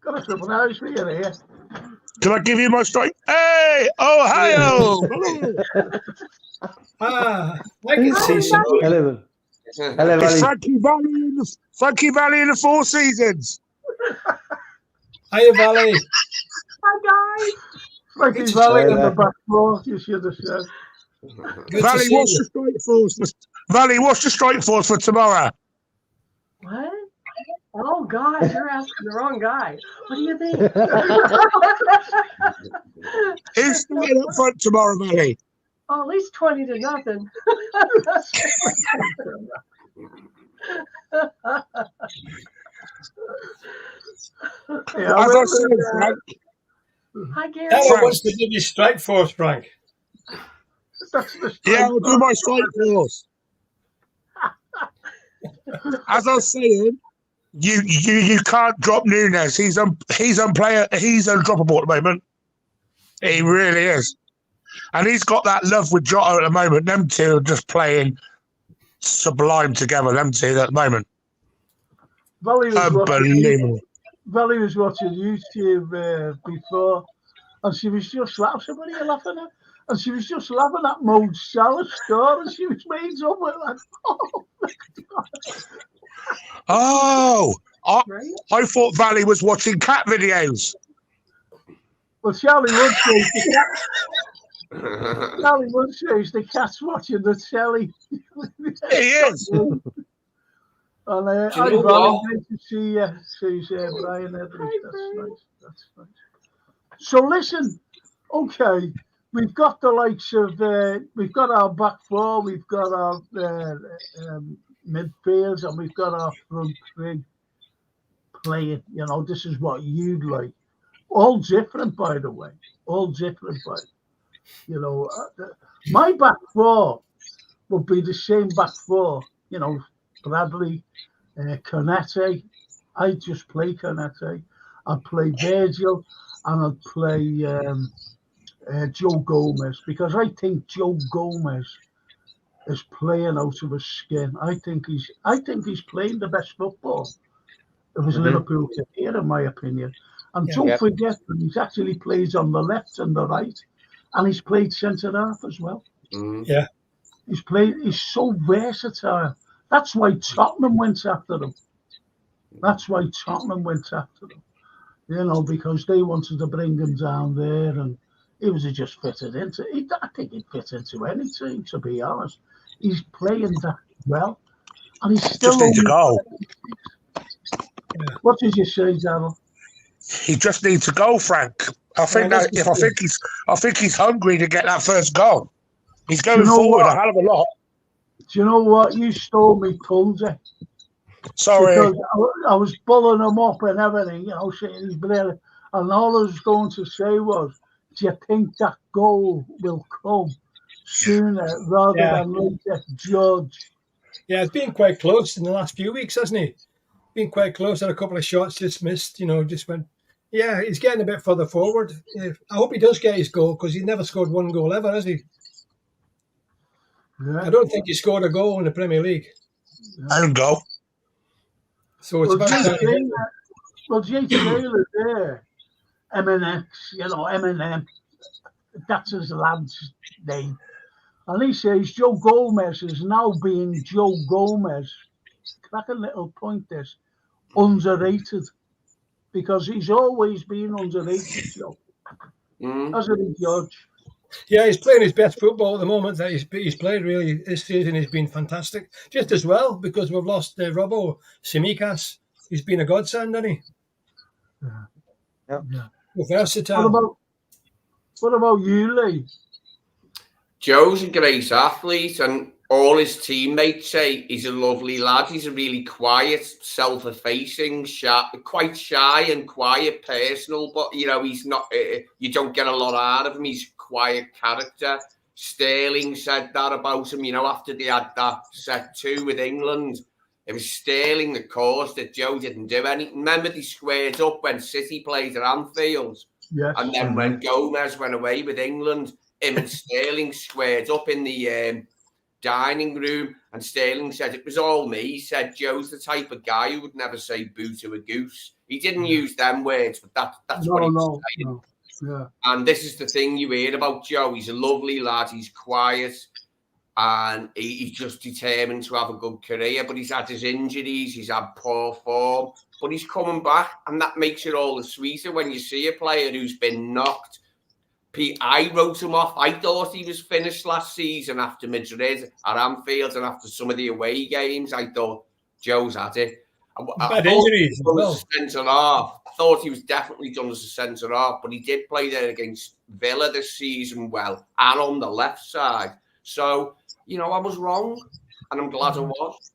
Got a surprise for you here. Can I give you my strike? Hey, Ohio! I can see something. Hello, It's Valley. Frankie Valley in the Four Seasons. Hiya, Valley. Hi, guys. Frankie It's Valley in the Tyler. back floor, you should have said. Good Valley, to see what's you. the strike force? Valley, what's the strike force for tomorrow? What? Oh, God, you're asking the wrong guy. What do you think? Who's starting up front tomorrow, Valley? Oh, at least 20-0. Yeah, As I well, said, Frank, Hi, Gary. Tell her Frank. what's the biggest strike force, Frank. that's the yeah, I'll do my strike force. As I was saying, you can't drop Nunes. He's unplayer. He's undroppable at the moment. He really is, and he's got that love with Jota at the moment. Them two are just playing sublime together. Them two at the moment, Valley was unbelievable. Valley was watching YouTube before, and she was just laughing. Somebody laughing at, and she was just laughing at Mo Salah's score, and she was made up with that. Oh, Right? I thought Valley was watching cat videos. Well, Charlie would say Charlie would say the cat's watching the telly. He is. And Do I'm you know Valley, what? great to see you. Says Brian Edwards. That's nice. That's nice. So listen, okay, we've got the likes of we've got our back four, we've got our midfields, and we've got our front three playing. You know, this is what you'd like. All different, by the way. All different, by you know. My back four would be the same back four. You know, Bradley, Konate. I just play Konate. I'd play Virgil, and I'd play Joe Gomez, because I think Joe Gomez is playing out of his skin. I think he's playing the best football of his Liverpool career, in my opinion. And don't forget that he's actually plays on the left and the right, and he's played centre half as well. Yeah. He's so versatile. That's why Tottenham went after him. You know, because they wanted to bring him down there, and he was just fitted into. I think he'd fit into any team, to be honest. He's playing that well, and he's still. Just needs a goal. What did you say, Darryl? He just needs a goal, Frank. I think he's hungry to get that first goal. He's going forward a hell of a lot. Do you know what? You stole me, Punja. Sorry. Because I was bulling him up and everything, you know, saying he's brilliant. And all I was going to say was, do you think that goal will come sooner rather than later, Judge? Yeah, it's been quite close in the last few weeks, hasn't he? Been quite close. Had a couple of shots just missed, you know, just went. Yeah, he's getting a bit further forward. I hope he does get his goal, because he's never scored one goal ever, has he? Yeah. I don't think he scored a goal in the Premier League. Own goal. So it's about time. Well, Jay Taylor there, MNX, you know, Eminem, that's his lad's name. And he says Joe Gomez is now being Joe Gomez. Cracking little point this, underrated. Because he's always been underrated, Joe. Hasn't he, George? Yeah, he's playing his best football at the moment that he's played, really. This season has been fantastic. Just as well, because we've lost Robbo Simikas. He's been a godsend, hasn't he? Yeah. Well, versatile. What about you, Lee? Joe's a great athlete, and all his teammates say he's a lovely lad. He's a really quiet, self-effacing, quite shy and quiet, personal. But you know, he's not. You don't get a lot out of him. He's a quiet character. Sterling said that about him, after they had that set 2 with England. It was Sterling that caused it. Joe didn't do anything. Remember, they squared up when City played at Anfield. Yes. And then when Gomez went away with England, him and Sterling squared up in the dining room. And Sterling said, it was all me. He said, Joe's the type of guy who would never say boo to a goose. He didn't use them words, but that's what he was saying. No. Yeah. And this is the thing you hear about Joe. He's a lovely lad. He's quiet. And he's just determined to have a good career. But he's had his injuries. He's had poor form. But he's coming back. And that makes it all the sweeter when you see a player who's been knocked. I wrote him off. I thought he was finished last season after Madrid at Anfield and after some of the away games. I thought Joe's had it. Bad injuries as well. Centre-half. I thought he was definitely done as a centre-half, but he did play there against Villa this season well and on the left side. So, I was wrong, and I'm glad I was.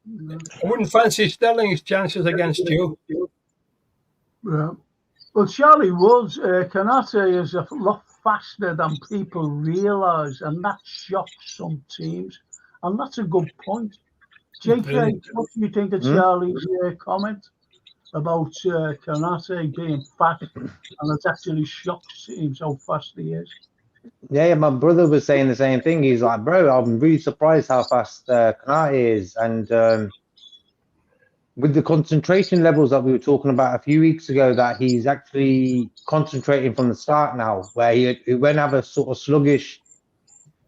I wouldn't fancy Sterling's chances against you. Yeah. Well, Charlie Woods, Konate is a lot faster than people realise, and that shocks some teams. And that's a good point. JK, what do you think of Charlie's comment about Konate being fast, and it actually shocks teams how fast he is? Yeah, my brother was saying the same thing. He's like, bro, I'm really surprised how fast Konate is. And with the concentration levels that we were talking about a few weeks ago, that he's actually concentrating from the start now, where he won't have a sort of sluggish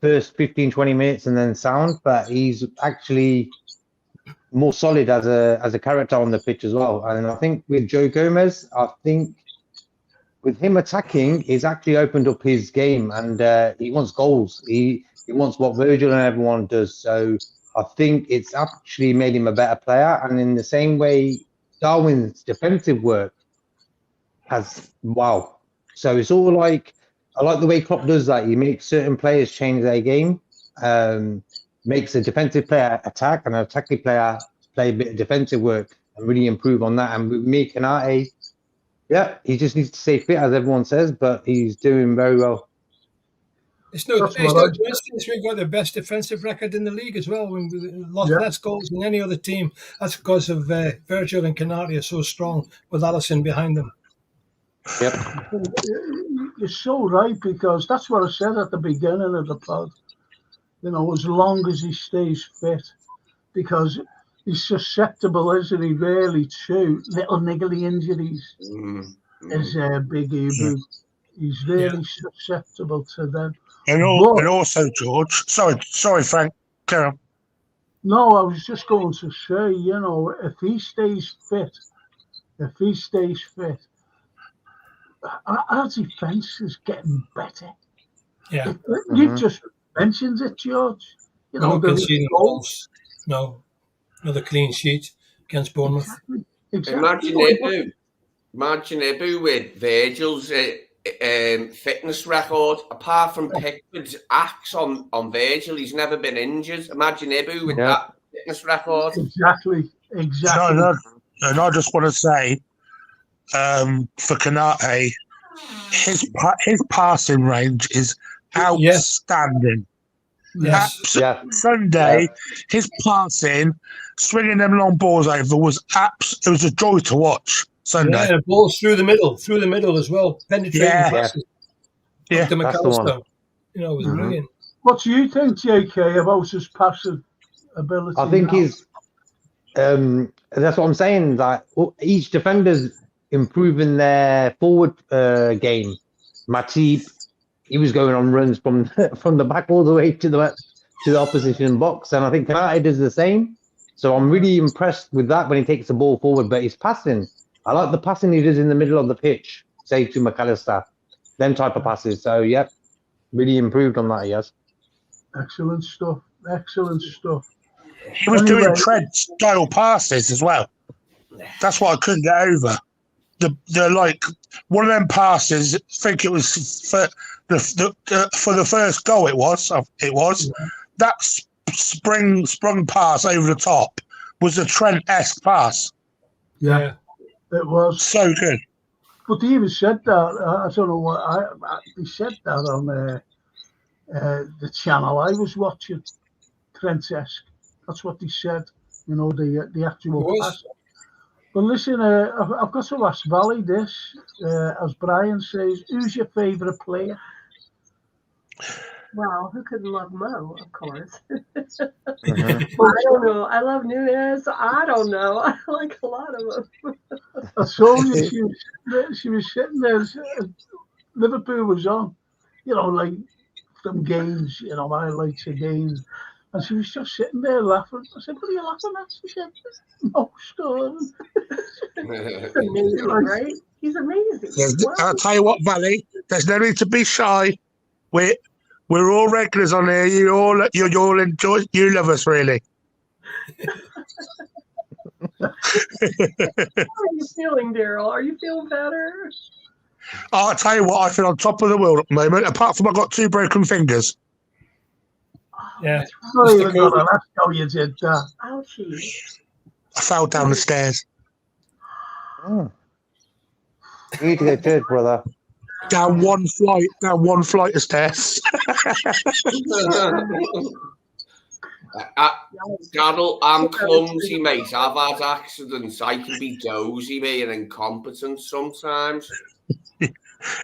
first 15, 20 minutes and then sound, but he's actually more solid as a character on the pitch as well. And I think with Joe Gomez, with him attacking, he's actually opened up his game, and he wants goals. He wants what Virgil and everyone does. So I think it's actually made him a better player. And in the same way, Darwin's defensive work wow. So it's all like, I like the way Klopp does that. He makes certain players change their game, makes a defensive player attack and an attacking player play a bit of defensive work and really improve on that. And with me, Konate, yeah, he just needs to stay fit, as everyone says, but he's doing very well. It's no coincidence we've got the best defensive record in the league as well. We lost less goals than any other team. That's because of Virgil and Konate are so strong with Alisson behind them. Yep. You're so right, because that's what I said at the beginning of the pod. As long as he stays fit, because he's susceptible, isn't he, really, to little niggly injuries. Is Big Ibu. He's really susceptible to them. And also, George, sorry, Frank, carry on. No, I was just going to say, if he stays fit, our defence is getting better. Yeah. You just mentioned it, George. No conceding goals. No. Another clean sheet against Bournemouth. Exactly. Imagine Ibu with Virgil's fitness record. Apart from Pickford's axe on Virgil, he's never been injured. Imagine Ibu with that fitness record. Exactly. No, and I just want to say, for Konate, his passing range is outstanding. Yes. Sunday, his passing, swinging them long balls over it was a joy to watch. Sunday. Yeah, balls through the middle as well, penetrating passes. Yeah, to McAllister. It was brilliant. What do you think, JK, about his passing ability? I think he's. That's what I'm saying. Like each defender's improving their forward game. Matip, he was going on runs from the back all the way to the opposition box, and I think Konate does the same. So I'm really impressed with that when he takes the ball forward. But his passing, I like the passing he does in the middle of the pitch, say to McAllister, them type of passes. So really improved on that. He has. Excellent stuff. He was doing Trent-style passes as well. That's what I couldn't get over. The like one of them passes. I think it was for the first goal. It was that sprung pass over the top was a Trent-esque pass. Yeah, it was so good. But he even said that. I don't know what he said that on the channel I was watching, Trent-esque. That's what they said. The actual It was. pass. But listen, I've got to ask Valley this, as Brian says, who's your favourite player? Well, who couldn't love Mo, of course. Mhm. I don't know. I love Nunes. I don't know. I like a lot of them. I saw you. She was sitting there. Liverpool was on, like some games, highlights of games. And she was just sitting there laughing. I said, "What are you laughing at?" She said, "No scoring." He's amazing, right? He's amazing. Wow. I'll tell you what, Valley, there's no need to be shy. We're all regulars on here. You all enjoy. You love us, really. How are you feeling, Daryl? Are you feeling better? I'll tell you what, I feel on top of the world at the moment, apart from I've got 2 broken fingers. Yeah. Not Mr. even gonna Kobe. ask how you did that. Ouchie. I fell down the stairs. Oh. You need to go to church, brother. Down one flight of stairs. Daryl, I'm clumsy, mate. I've had accidents. I can be dozy, mate, and incompetent sometimes. It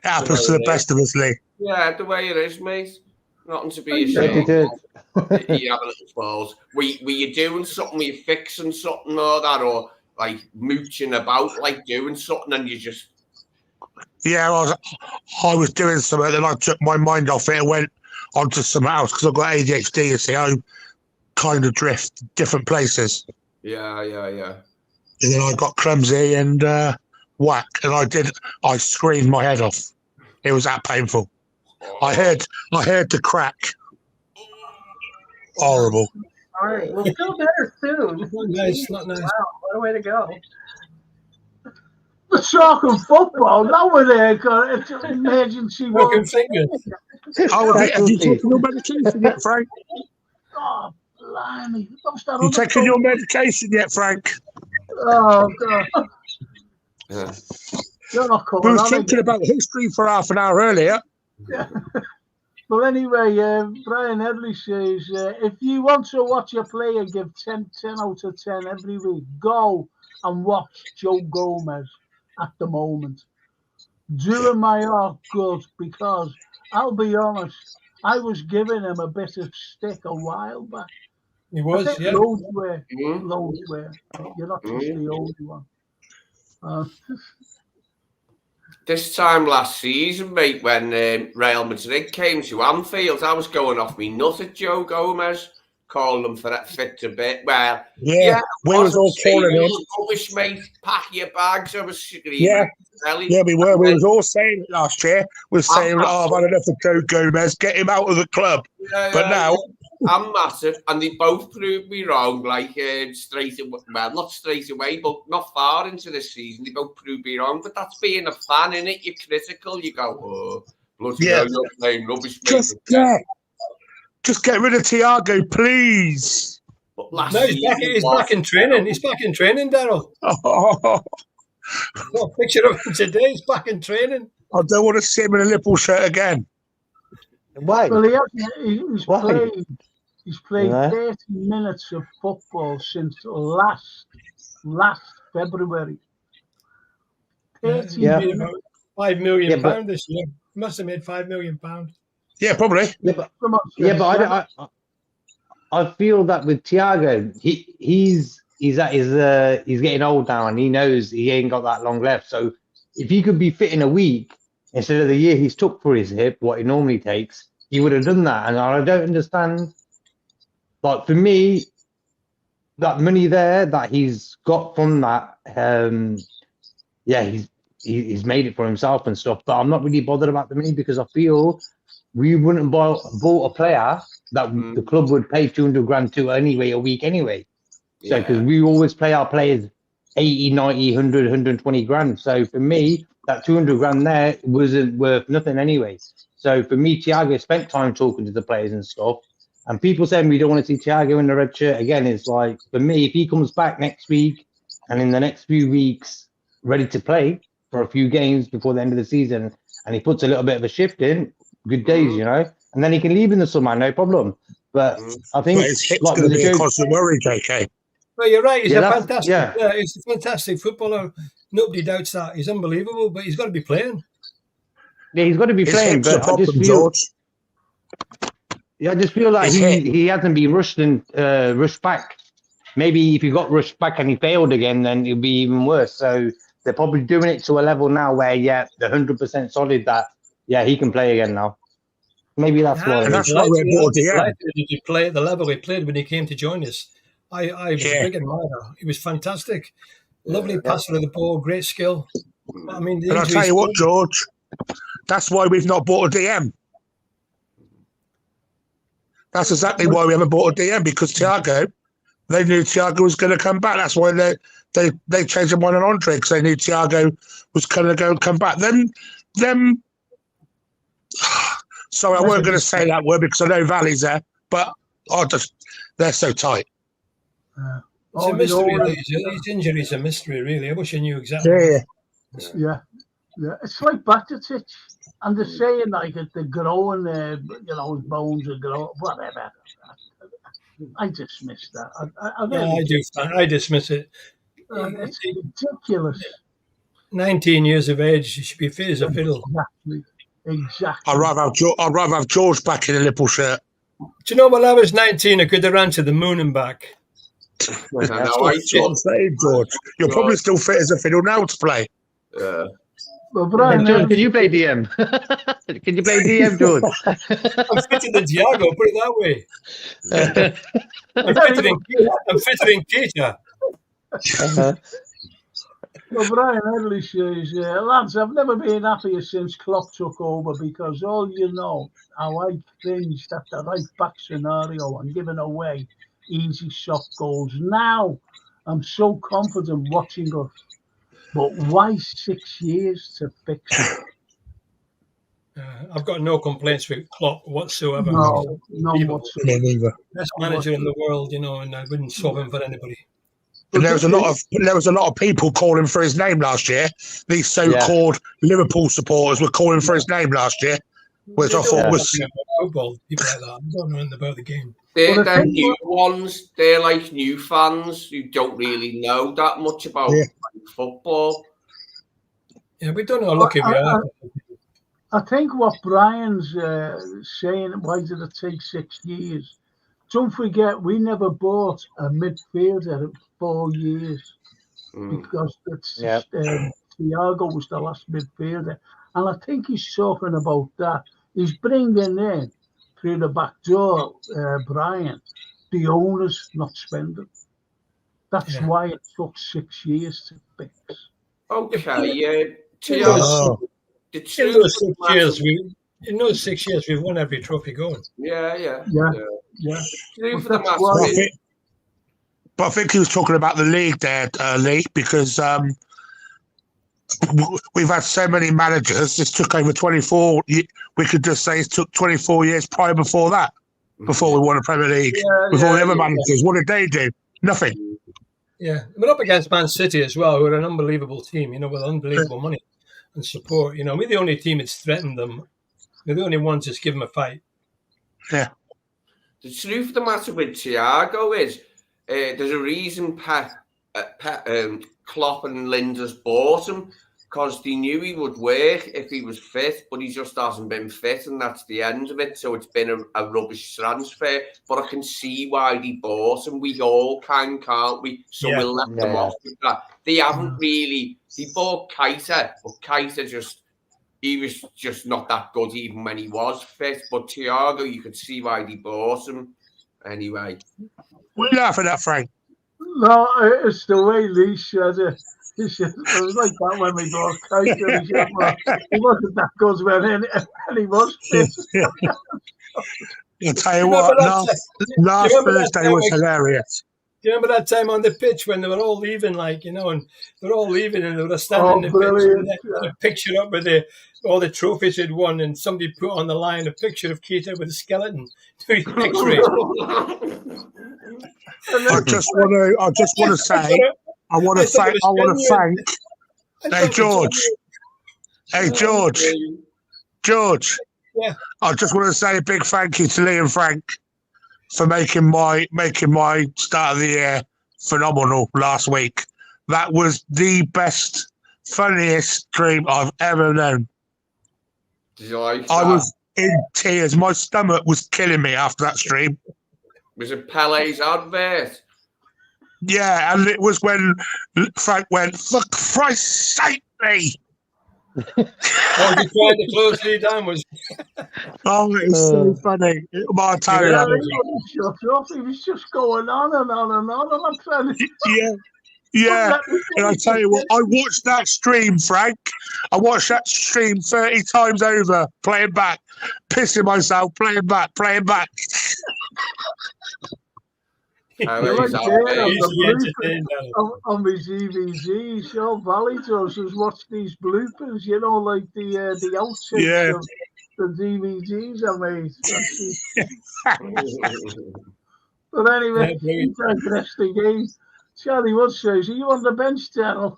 happens to the best of us, Lee. Yeah, the way it is, mate. Nothing to be Go to ashamed church. of. You have a little balls. Were you doing something? Were you fixing something or that, or like mooching about, like doing something, and you just Yeah, I was doing something, then I took my mind off it and went onto something else because I've got ADHD. You see, I kind of drift different places. yeah. And then I got clumsy and whack, and I screamed my head off. It was that painful. I heard the crack. Horrible. All right. Well, feel better soon. Not nice. Not nice. Wow, what a way to go. The talking football. Now we're there. It's an emergency. Broken fingers. Oh, have you taken your medication yet, Frank? Oh, blimey. What's that You other taken your phone? medication yet, Frank? Oh, God. Yeah. You're not We coming were on talking again. about history for half an hour earlier. Well, anyway, Brian Headley says, if you want to watch a player give 10 out of 10 every week, go and watch Joe Gomez at the moment. Doing my heart good, because I'll be honest, I was giving him a bit of stick a while back. He I was, think yeah. loads were. Mm. Loads were. You're not just the only one. This time last season, mate, when Real Madrid came to Anfield, I was going off me nut at Joe Gomez, calling him for that fit to bit. Well, Yeah, we was all calling him. Rubbish, mate. Pack your bags. I was screaming. Yeah. Telly. Yeah, we were. And We then- was all saying it last year. We were saying, "Oh, I've had enough of Joe Gomez. Get him out of the club." But now, I'm massive, and they both proved me wrong. Like straight away, well, not straight away, but not far into this season, they both proved me wrong. But that's being a fan, innit? You're critical. You go, "Oh, bloody Yeah. hell, you're playing rubbish, mate." Just get rid of Thiago, please. But last No, he's season, back in training. He's back in training, Daryl. Oh, Got a picture of him today. He's back in training. I don't want to see him in a Liverpool shirt again. Why? Well, he's Why? played. He's played Yeah. 30 minutes of football since last February. 30 He made minutes. about £5 million Yeah, but- this year. He must have made £5 million. Yeah, probably. Yeah, but Come on, yeah, but Chelsea. I feel that with Thiago, he's getting old now, and he knows he ain't got that long left. So if he could be fit in a week instead of the year he's took for his hip, what he normally takes, he would have done that. And I don't understand. Like for me, that money there that he's got from that, he's made it for himself and stuff. But I'm not really bothered about the money because I feel we wouldn't bought a player that the club would pay 200 grand to anyway a week anyway. So because we always play our players 80, 90, 100, 120 grand. So for me, that 200 grand there wasn't worth nothing anyway. So for me, Thiago spent time talking to the players and stuff. And people saying we don't want to see Thiago in the red shirt again. It's like, for me, if he comes back next week and in the next few weeks ready to play for a few games before the end of the season and he puts a little bit of a shift in, good days, you know. and then he can leave in the summer, no problem. But I think But his hip's like going to with be the a Joe, constant worry, JK. Well, you're right. He's Yeah, a that's- fantastic. yeah. Yeah, he's a fantastic footballer. Nobody doubts that. He's unbelievable, but he's got to be playing. yeah, he's got to be His playing. hip's the But I just problem, feel, George. yeah, I just feel like His hip. he hasn't been rushed back. Maybe if he got rushed back and he failed again, then it'd be even worse. So they're probably doing it to a level now where, yeah, they're 100% solid that, yeah, he can play again now. Maybe that's what And it that's is. why we're bought DM. Delighted that he play at the level he played when he came to join us. I was a Yeah. big admirer. He was fantastic. Lovely passer of the ball, great skill. But, I mean, the And I'll tell injuries- you what, George, that's why we've not bought a DM. That's exactly why we haven't bought a DM, because Thiago, they knew Thiago was going to come back. That's why they changed him on an Andre, because they knew Thiago was going to come back. Them. Sorry, I weren't going to say that word because I know Valley's there, but they're so tight. It's a mystery. His injury is a mystery, really. I wish I knew exactly. Yeah. Yeah. It's like Batatic. And they're saying like if they're growing, his bones are growing, whatever. I dismiss that. I really I dismiss it. It's ridiculous. 19 years of age, he should be fit as a fiddle. Exactly. I'd rather have George back in a Liverpool shirt. Do you know when I was 19, I could have ran to the moon and back. That's what I'm saying, George. You're probably still fit as a fiddle now to play. Well, Brian, George, can you play DM? Can you play DM, George? I'm fitter than Thiago, put it that way. I'm fitter than Keita. Well, Brian Headley says, lads, I've never been happier since Klopp took over because all you know how I cringed at the right back scenario and giving away easy soft goals. Now I'm so confident watching us. But why 6 years to fix it? I've got no complaints with Klopp whatsoever. No whatsoever. Best manager in the world, and I wouldn't swap him for anybody. And there was a lot of people calling for his name last year. These so-called Liverpool supporters were calling for his name last year, which I thought was football. People like that. I don't know anything about the game. They're new ones. They're like new fans who don't really know that much about football. Yeah, we don't know how lucky we are. I think what Brian's saying, why did it take 6 years? Don't forget, we never bought a midfielder in 4 years because Thiago was the last midfielder. And I think he's talking about that. He's bringing in, through the back door, Brian, the owners not spending. That's why it took 6 years to fix. Okay, yeah. In those 6 years, we've won every trophy going. Yeah. But I think he was talking about the league there, Lee, because we've had so many managers. This took over 24. We could just say it took 24 years prior before that, before we won a Premier League. With all the other managers, what did they do? Nothing. Yeah, we're up against Man City as well, who are an unbelievable team, with unbelievable money and support. We're the only team that's threatened them. We're the only ones that's given them a fight. Yeah. The truth of the matter with Thiago is there's a reason Klopp and Linders bought him, because they knew he would work if he was fit, but he just hasn't been fit, and that's the end of it. So it's been a rubbish transfer. But I can see why they bought him. We all can, can't we? So we'll let them off with that. They haven't really. They bought Keita, but Keita he was just not that good even when he was fit. But Thiago, you could see why they bought him. Anyway. We're laughing at Frank. No, it's the way Lee said it. He said, it was like that when we bought Keita. He said, well, he wasn't that good when he was fit. I'll tell you what, last Thursday was hilarious. Do you remember that time on the pitch when they were all leaving, and they're all leaving and they were standing in the pitch and a picture up with all the trophies they'd won, and somebody put on the line a picture of Keita with a skeleton doing X-ray. I just want to say, I want to thank. Hey George, Yeah. I just want to say a big thank you to Lee and Frank for making my start of the year phenomenal last week. That was the best, funniest stream I've ever known. Did you like I that? was in tears. My stomach was killing me after that stream. Was it Pele's advert? Yeah, and it was when Frank went, "For Christ's sake, Lee!" Oh, you trying to close Lee down? Was Oh, it was so funny. My tell you Yeah, that. he wouldn't shut up. He was just going on and on and on. And I'm trying to. Yeah. And I tell you what, I watched that stream, Frank. I watched that stream 30 times over, playing back, pissing myself, playing back. Pele's Like advert. there on Easily the entertained, bloopers on his EVGs. Sean Valley does is watch these bloopers, you know, like the outtakes of the DVDs I made. But anyway, he digressed again. Charlie Wood says, "Are you on the bench, Daryl?"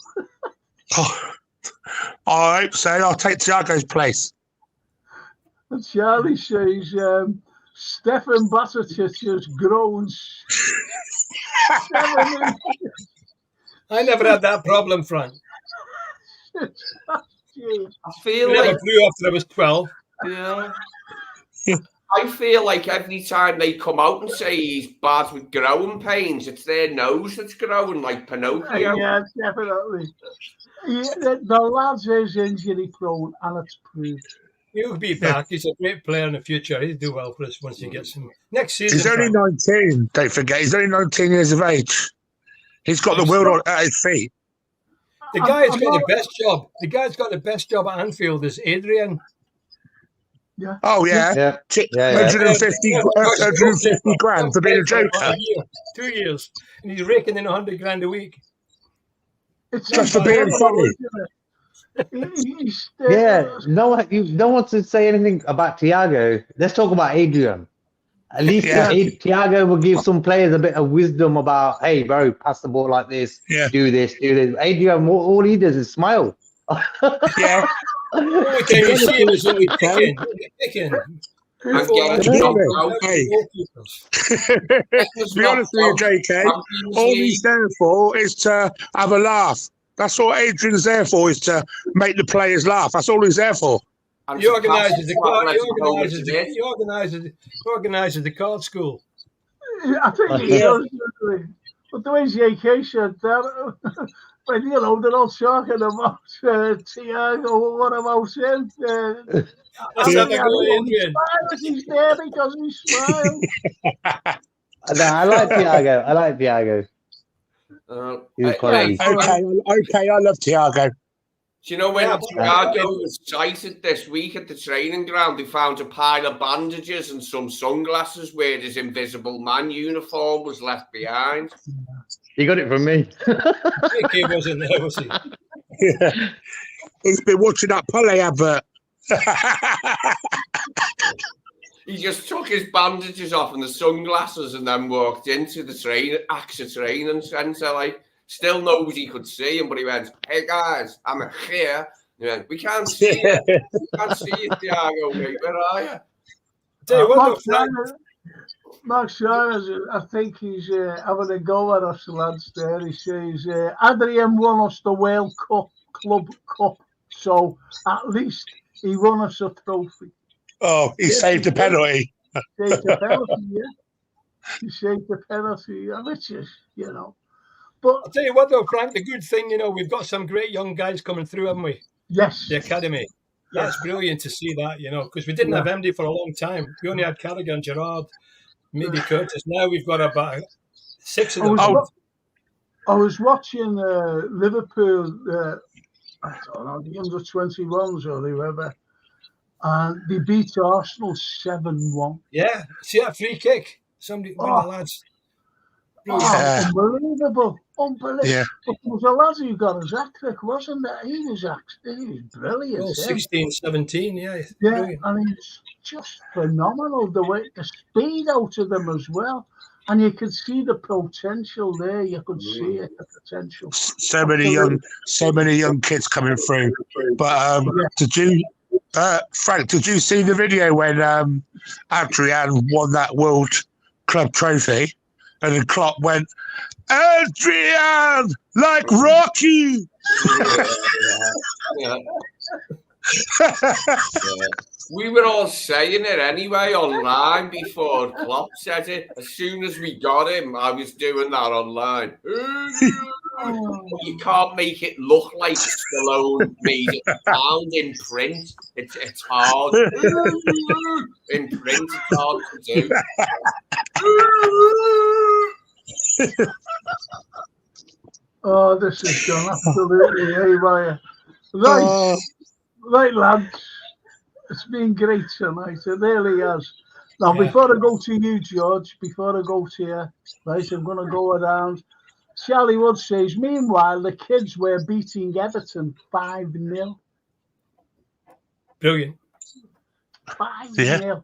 I hope so. I'll take Thiago's place. And Charlie says, Stefan Batatic has grown 7 inches. I never had that problem, Frank. I I feel never like, flew after I was 12. yeah. I feel like every time they come out and say he's bad with growing pains, it's their nose that's growing like Pinocchio. Yeah, definitely. The lad is injury prone, and it's proved. He'll be back. He's a great player in the future. He'll do well for us once he gets him. Next season, He's only 19, don't forget. He's only 19 years of age. He's got the world at his feet. the guy who's got the best job. The guy who's got the best job at Anfield is Adrian. Yeah. Oh, yeah. 150 grand for being a joker. 2 years. And he's raking in 100 grand a week. It's Just for being funny. No one to say anything about Thiago. Let's talk about Adrian. At least Thiago will give some players a bit of wisdom about, hey, bro, pass the ball like this, do this. Adrian, all he does is smile. Yeah. Can you see him as only picking? To be honest with you, JK, all he's there for is to have a laugh. That's all Adrian's there for, is to make the players laugh. That's all he's there for. He organises the card school. I think he does. But the way JK said that, when they're all talking about Thiago, what about him? Let's have a go, Adrian. He's there because he smiles. No, I like Thiago. Okay, I love Thiago. Do you know when Thiago was sighted this week at the training ground, they found a pile of bandages and some sunglasses where his Invisible Man uniform was left behind. He got it from me. He wasn't there, was he? Yeah. He's been watching that Pele advert. He just took his bandages off and the sunglasses and then walked into the AXA training centre. Like, still nobody could see him, but he went, "Hey guys, I'm here." He went, "We can't see you. We can't see you, Thiago, mate. Where are you?" Tell you what, Mark Shires, I think he's having a go at us lads there. He says, Adrian won us the World Cup, Club Cup, so at least he won us a trophy. Oh, he saved the penalty. Saved the penalty, yeah. He saved the penalty, which is, you know. But I'll tell you what, though, Frank, the good thing, we've got some great young guys coming through, haven't we? Yes. The academy. That's brilliant to see that, because we didn't have MD for a long time. We only had Carragher, Gerrard, maybe Curtis. Now we've got about 6 of them. I was watching Liverpool, I don't know, the under-21s or whoever, and they beat Arsenal 7-1. Yeah, see that free kick? One of the lads. Unbelievable. Yeah. But there was a lad who got his hat-trick, wasn't there? He was brilliant. 16, 17, Yeah, brilliant. and it's just phenomenal, the speed out of them as well. And you could see the potential there. You could see it, the potential. So many young kids coming through. But Frank, did you see the video when Adrian won that World Club trophy? And then Klopp went, Adrian, like Rocky. Yeah. We were all saying it anyway online before Klopp said it. As soon as we got him, I was doing that online. You can't make it look like Stallone made it sound in print. It's hard. In print, it's hard to do. Oh, this has gone absolutely haywire. Right, lads. It's been great tonight. It really has. Now, before I go to you, George, before I go to you, right, I'm going to go around. Charlie Wood says, meanwhile, the kids were beating Everton 5-0. Brilliant. 5-0.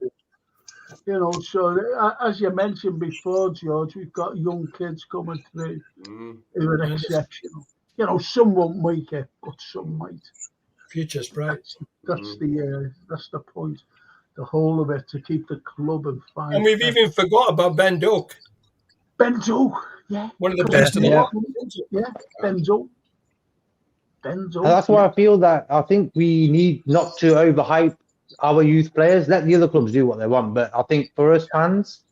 You know, so as you mentioned before, George, we've got young kids coming through who are exceptional. You know, some won't make it, but some might. Future's bright. That's the point. The whole of it, to keep the club and find. And we've even forgot about Ben Doak. Ben Doak, yeah. One of the best in the world. Yeah, Ben Doak. Ben Doak. And that's why I feel that I think we need not to overhype our youth players. Let the other clubs do what they want. But I think for us fans,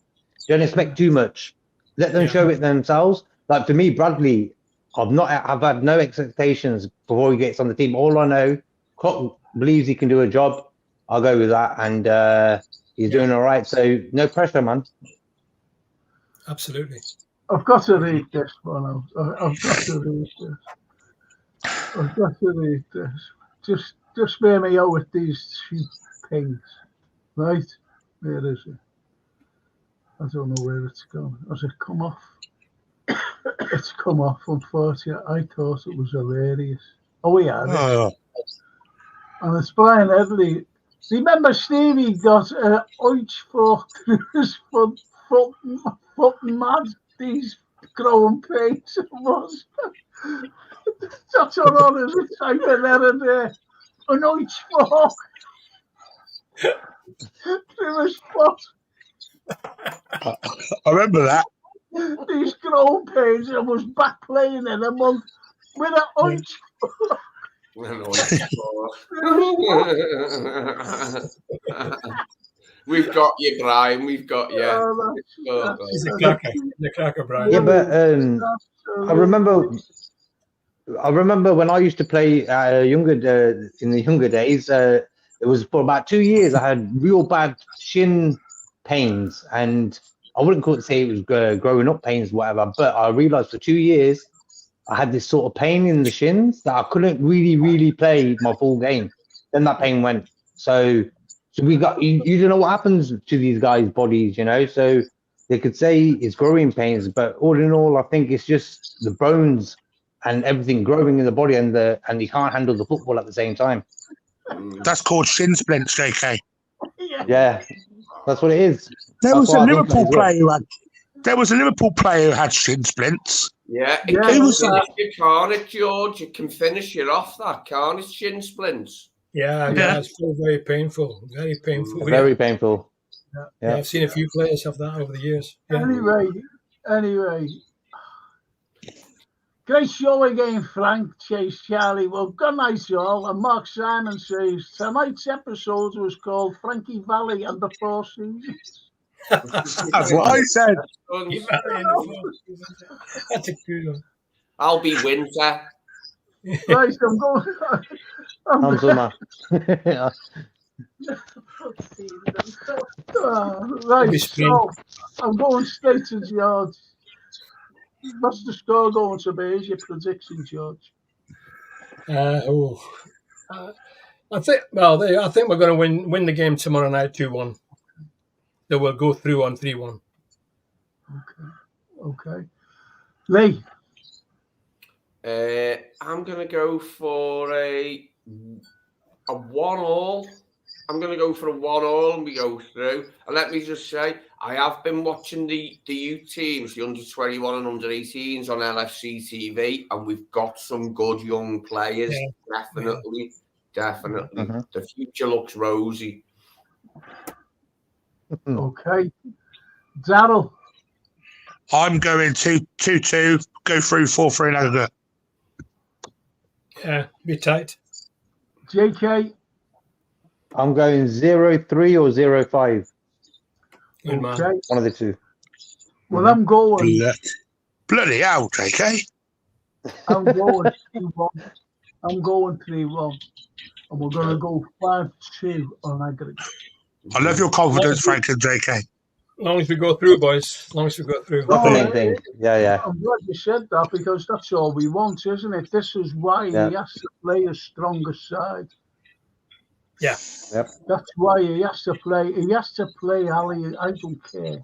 don't expect too much. Let them show it themselves. Like for me, Bradley, I've had no expectations before he gets on the team. All I know, Klopp believes he can do a job. I'll go with that, and he's doing all right. So no pressure, man. Absolutely. I've got to read this one. I've got to read this. I've got to read this. Just bear me out with these two things, right? Where is it? I don't know where it's gone. Has it come off? It's come off, unfortunately. I thought it was hilarious. Oh, yeah. And it's Brian Headley. Remember Stevie got an oich fork through his foot mad? These growing pains was. That's what on is a type of error there. An oich fork through his foot. I remember that. These growing pains, I was back playing in a month with an oich fork. We've got you, Brian. We've got you. He's a cracker. The cracker, Brian. Yeah, but I remember when I used to play in the younger days. It was for about 2 years. I had real bad shin pains, and I wouldn't say it was growing up pains, whatever. But I realized for 2 years I had this sort of pain in the shins that I couldn't really play my full game. Then that pain went. So we got you don't know what happens to these guys' bodies, you know. So they could say it's growing pains, but all in all, I think it's just the bones and everything growing in the body, and you can't handle the football at the same time. That's called shin splints, JK. Yeah, that's what it is. There was a Liverpool player who had shin splints. Yeah, it can finish you, can't it, George? It can finish you off that, can't it? Shin splints. Yeah, it's still very painful. Very painful. Very painful. Yeah, I've seen a few players have that over the years. Yeah. Anyway. Great show again, Frank, Chase, Charlie. Well, good night, y'all. And Mark Simon says tonight's episode was called Frankie Valley and the Four Seasons. That's what I said. That's a good one. I'll be winter. Right, I'm going. I'm summer. Right, so I'm going straight to George. What's the score going to be? Is your prediction, George? I think we're going to win the game tomorrow night 2-1. That will go through on 3-1. Okay. Lee? I'm going to go for a 1-1. I'm going to go for a 1-1 and we go through. And let me just say, I have been watching the youth teams, the under-21 and under-18s on LFC TV, and we've got some good young players, definitely. definitely. The future looks rosy. Okay. Daryl. I'm going 2-2, go through 4-3 in aggregate. Yeah, be tight. JK. I'm going 0-3 or 0-5. Good man. Okay. One of the two. Well, I'm going. Bloody hell, JK. I'm going 3-1. I'm going 3-1. And we're going to go 5-2 on aggregate. I love your confidence, Frank and JK. As long as we go through, boys. As long as we go through. That's the main thing. Yeah. I'm glad you said that because that's all we want, isn't it? This is why he has to play a stronger side. Yeah. Yep. That's why he has to play. He has to play Ali. I don't care.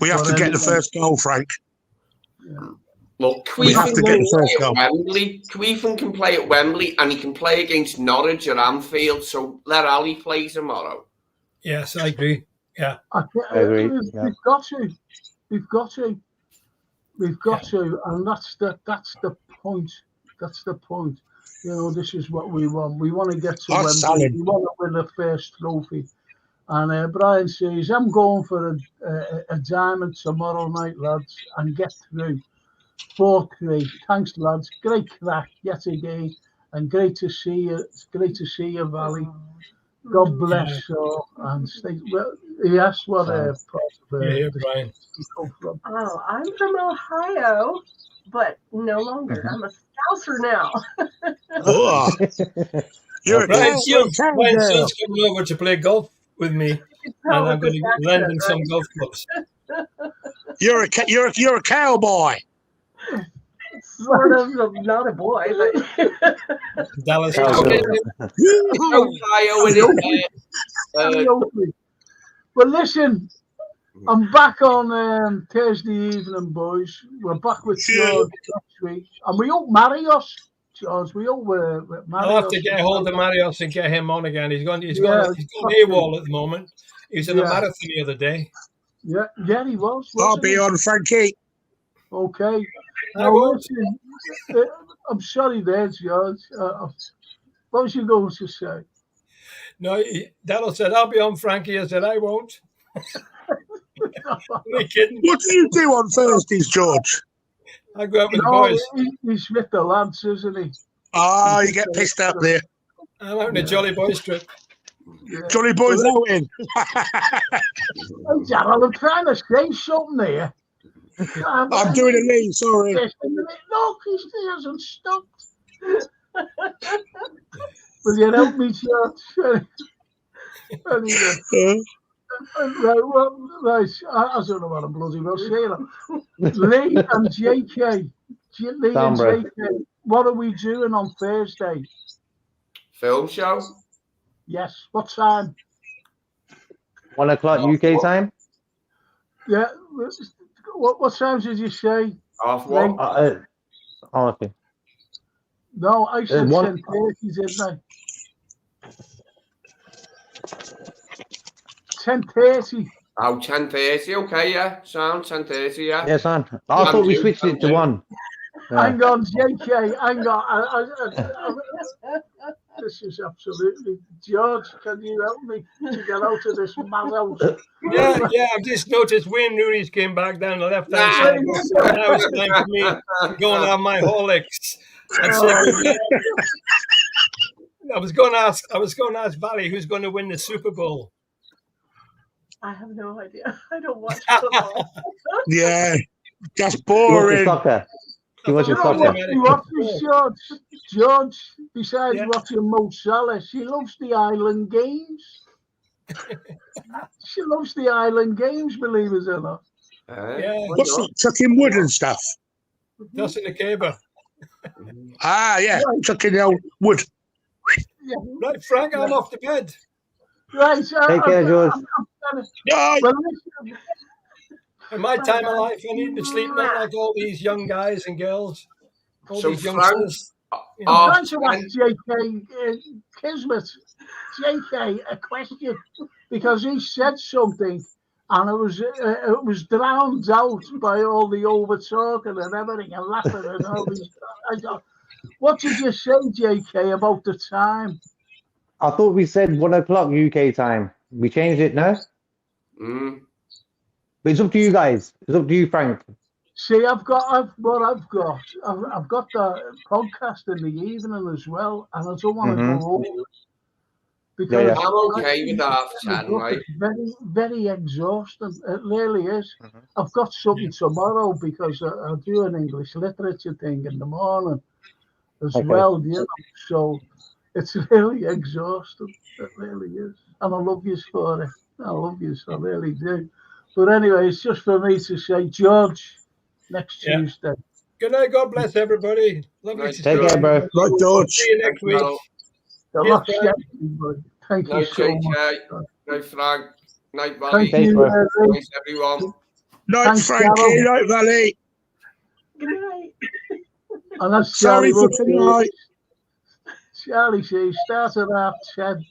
We have to get the first goal, Frank. Yeah. Look, Queefan can play at Wembley and he can play against Norwich or Anfield, so let Ali play tomorrow. Yes, I agree. Yeah. I agree. We've got to. We've got to. We've got to. And that's the point. That's the point. You know, this is what we want. We want to get to Wembley. We want to win the first trophy. And Brian says, I'm going for a diamond tomorrow night, lads, and get through. 4-3. Thanks, lads. Great crack yet again. And great to see you. It's great to see you, Valley. God bless you. And stay well. Yes, what a part of Brian. Come from. Oh, I'm from Ohio, but no longer. I'm a Scouser now. Brian's son's coming over to play golf with me, and I'm going to lend him some golf clubs. You're a cowboy. Sort of, not a boy, but Dallas. Well, listen, I'm back on Thursday evening, boys. We're back with George next week, and we hope marry us, George. We hope marry I'll have to get hold of Marios and get him on again. He's gone AWOL at the moment. He was in a marathon the other day. Yeah, he was. I'll be on, Frankie. Okay. Now, listen, I'm sorry there, George. What was you going to say? No, Daryl said, I'll be on, Frankie. I said, I won't. Are kidding? What do you do on Thursdays, George? I go out with the boys. He's with the lads, isn't he? Oh, you get pissed up there. I'm out on a Jolly Boys trip. Yeah. Jolly Boys out in. Daryl, I'm trying to say something there. I'm doing a lead, sorry. No, he hasn't stopped. Will you help me, George? Anyway. Right, I don't know what I'm bloody well saying. Lee and JK. What are we doing on Thursday? Film show? Yes. What time? 1 o'clock UK time? Yeah. What time did you say? 1:30. Okay. No, I said 10:30, didn't I? 10:30. Oh, 10:30. Okay, yeah. Sound 10:30, yeah. Yes, I thought we switched it to 1. Hang on, JK. Hang on. This is absolutely... George, can you help me to get out of this madhouse? Yeah, I've just noticed Wayne Rooney's came back down the left-hand side. So now it's time for me to go and have my Horlicks. I was going to ask Valley who's going to win the Super Bowl. I have no idea. I don't watch football. Yeah, that's boring. He watches soccer. George, besides watching Mo Salah, she loves the Island Games. She loves the Island Games, believe it or not. What's that, chucking wood and stuff? That's in the cable. Chucking the old wood. Yeah. Right, Frank, I'm off to bed. Right. Take care, George. In my time of life, I need to sleep not like all these young guys and girls. All these youngsters. I'm trying to ask JK Kismet, JK, a question because he said something and it was drowned out by all the over talking and everything and laughing and all these. What did you say, JK, about the time? I thought we said 1 o'clock UK time. We changed it now. Mm. But it's up to you guys. It's up to you, Frank. See, I've got the podcast in the evening as well, and I don't want to Mhm. go over because Yeah, yeah. I'm okay with 10:30, right? It's very, very exhausting. It really is. Mhm. I've got something tomorrow because I do an English literature thing in the morning as Okay. well, you know. So it's really exhausting. It really is. And I love you for it. I love you, I really do. But anyway, it's just for me to say, George, next Yeah. Tuesday. Good night. God bless everybody. Lovely Night, to Take see care, you. bro. Right, George. See you next Thanks, week. Carol. The Cheers, last Frank. gentleman, but thank you Night, so much. JK. Night, Frank. Night, Thank Valley. Thanks, you, bro. Ray. Night, everyone. Night, Thanks, Frankie. Carol. Night, Valley. Good night. And that's Sorry for Charlie. tonight. Charlie says, start at 10:30.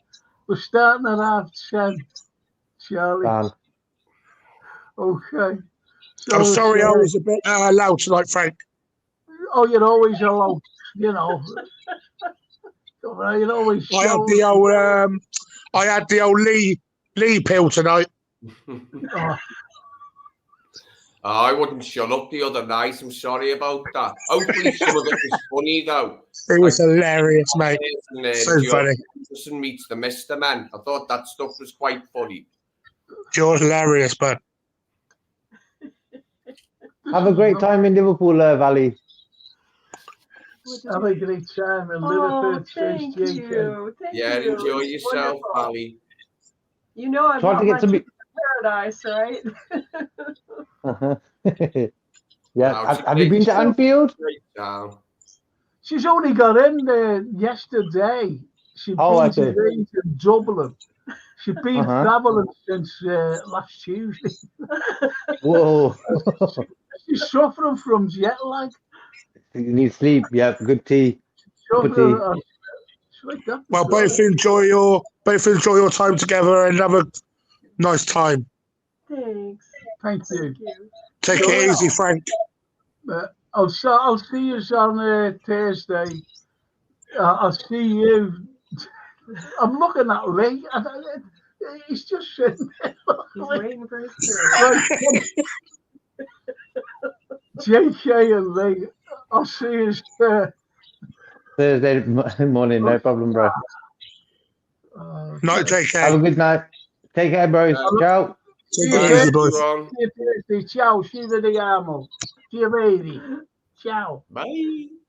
We're starting at 10:30, Charlie. Done. Okay. So I'm it's, sorry I was a bit loud tonight, Frank. oh, you're always allowed, you know. You're always I had show. the old Lee pill tonight. Oh, I wouldn't shut up the other night. I'm sorry about that. Hopefully, some of it was funny, though. It was hilarious, mate. And, So funny. Anderson meets the Mr. Man. I thought that stuff was quite funny. You're hilarious, bud. Have a great time in Liverpool, Valley. have a great time in Oh, Liverpool. thank you. Thank Yeah, you. enjoy It's yourself, wonderful. Valley. You know I Try to brought get my some. trip to paradise, right? Yeah. Now, Have you been to Anfield? Straight down. She's only got in there yesterday. She's Oh, been okay. to in Dublin. She's been Uh-huh. travelling since last Tuesday. Whoa. She's suffering from jet lag. You need sleep. Yeah. Good tea. Good tea. Suffering, it's like that. Well, both enjoy your time together and have a nice time. Thanks. Thank you. Thank you. Take it easy, Frank. I'll see you on Thursday. I'll see you. I'm looking at Lee. He's just sitting there. He's waiting for his turn. JK and Lee. I'll see you Thursday morning. No problem, bro. Night, Have a JK. good night. Take care, bros. Ciao. Take it easy, boys. Everyone. Ciao, ci vediamo. Ci vedi. Ciao. Bye.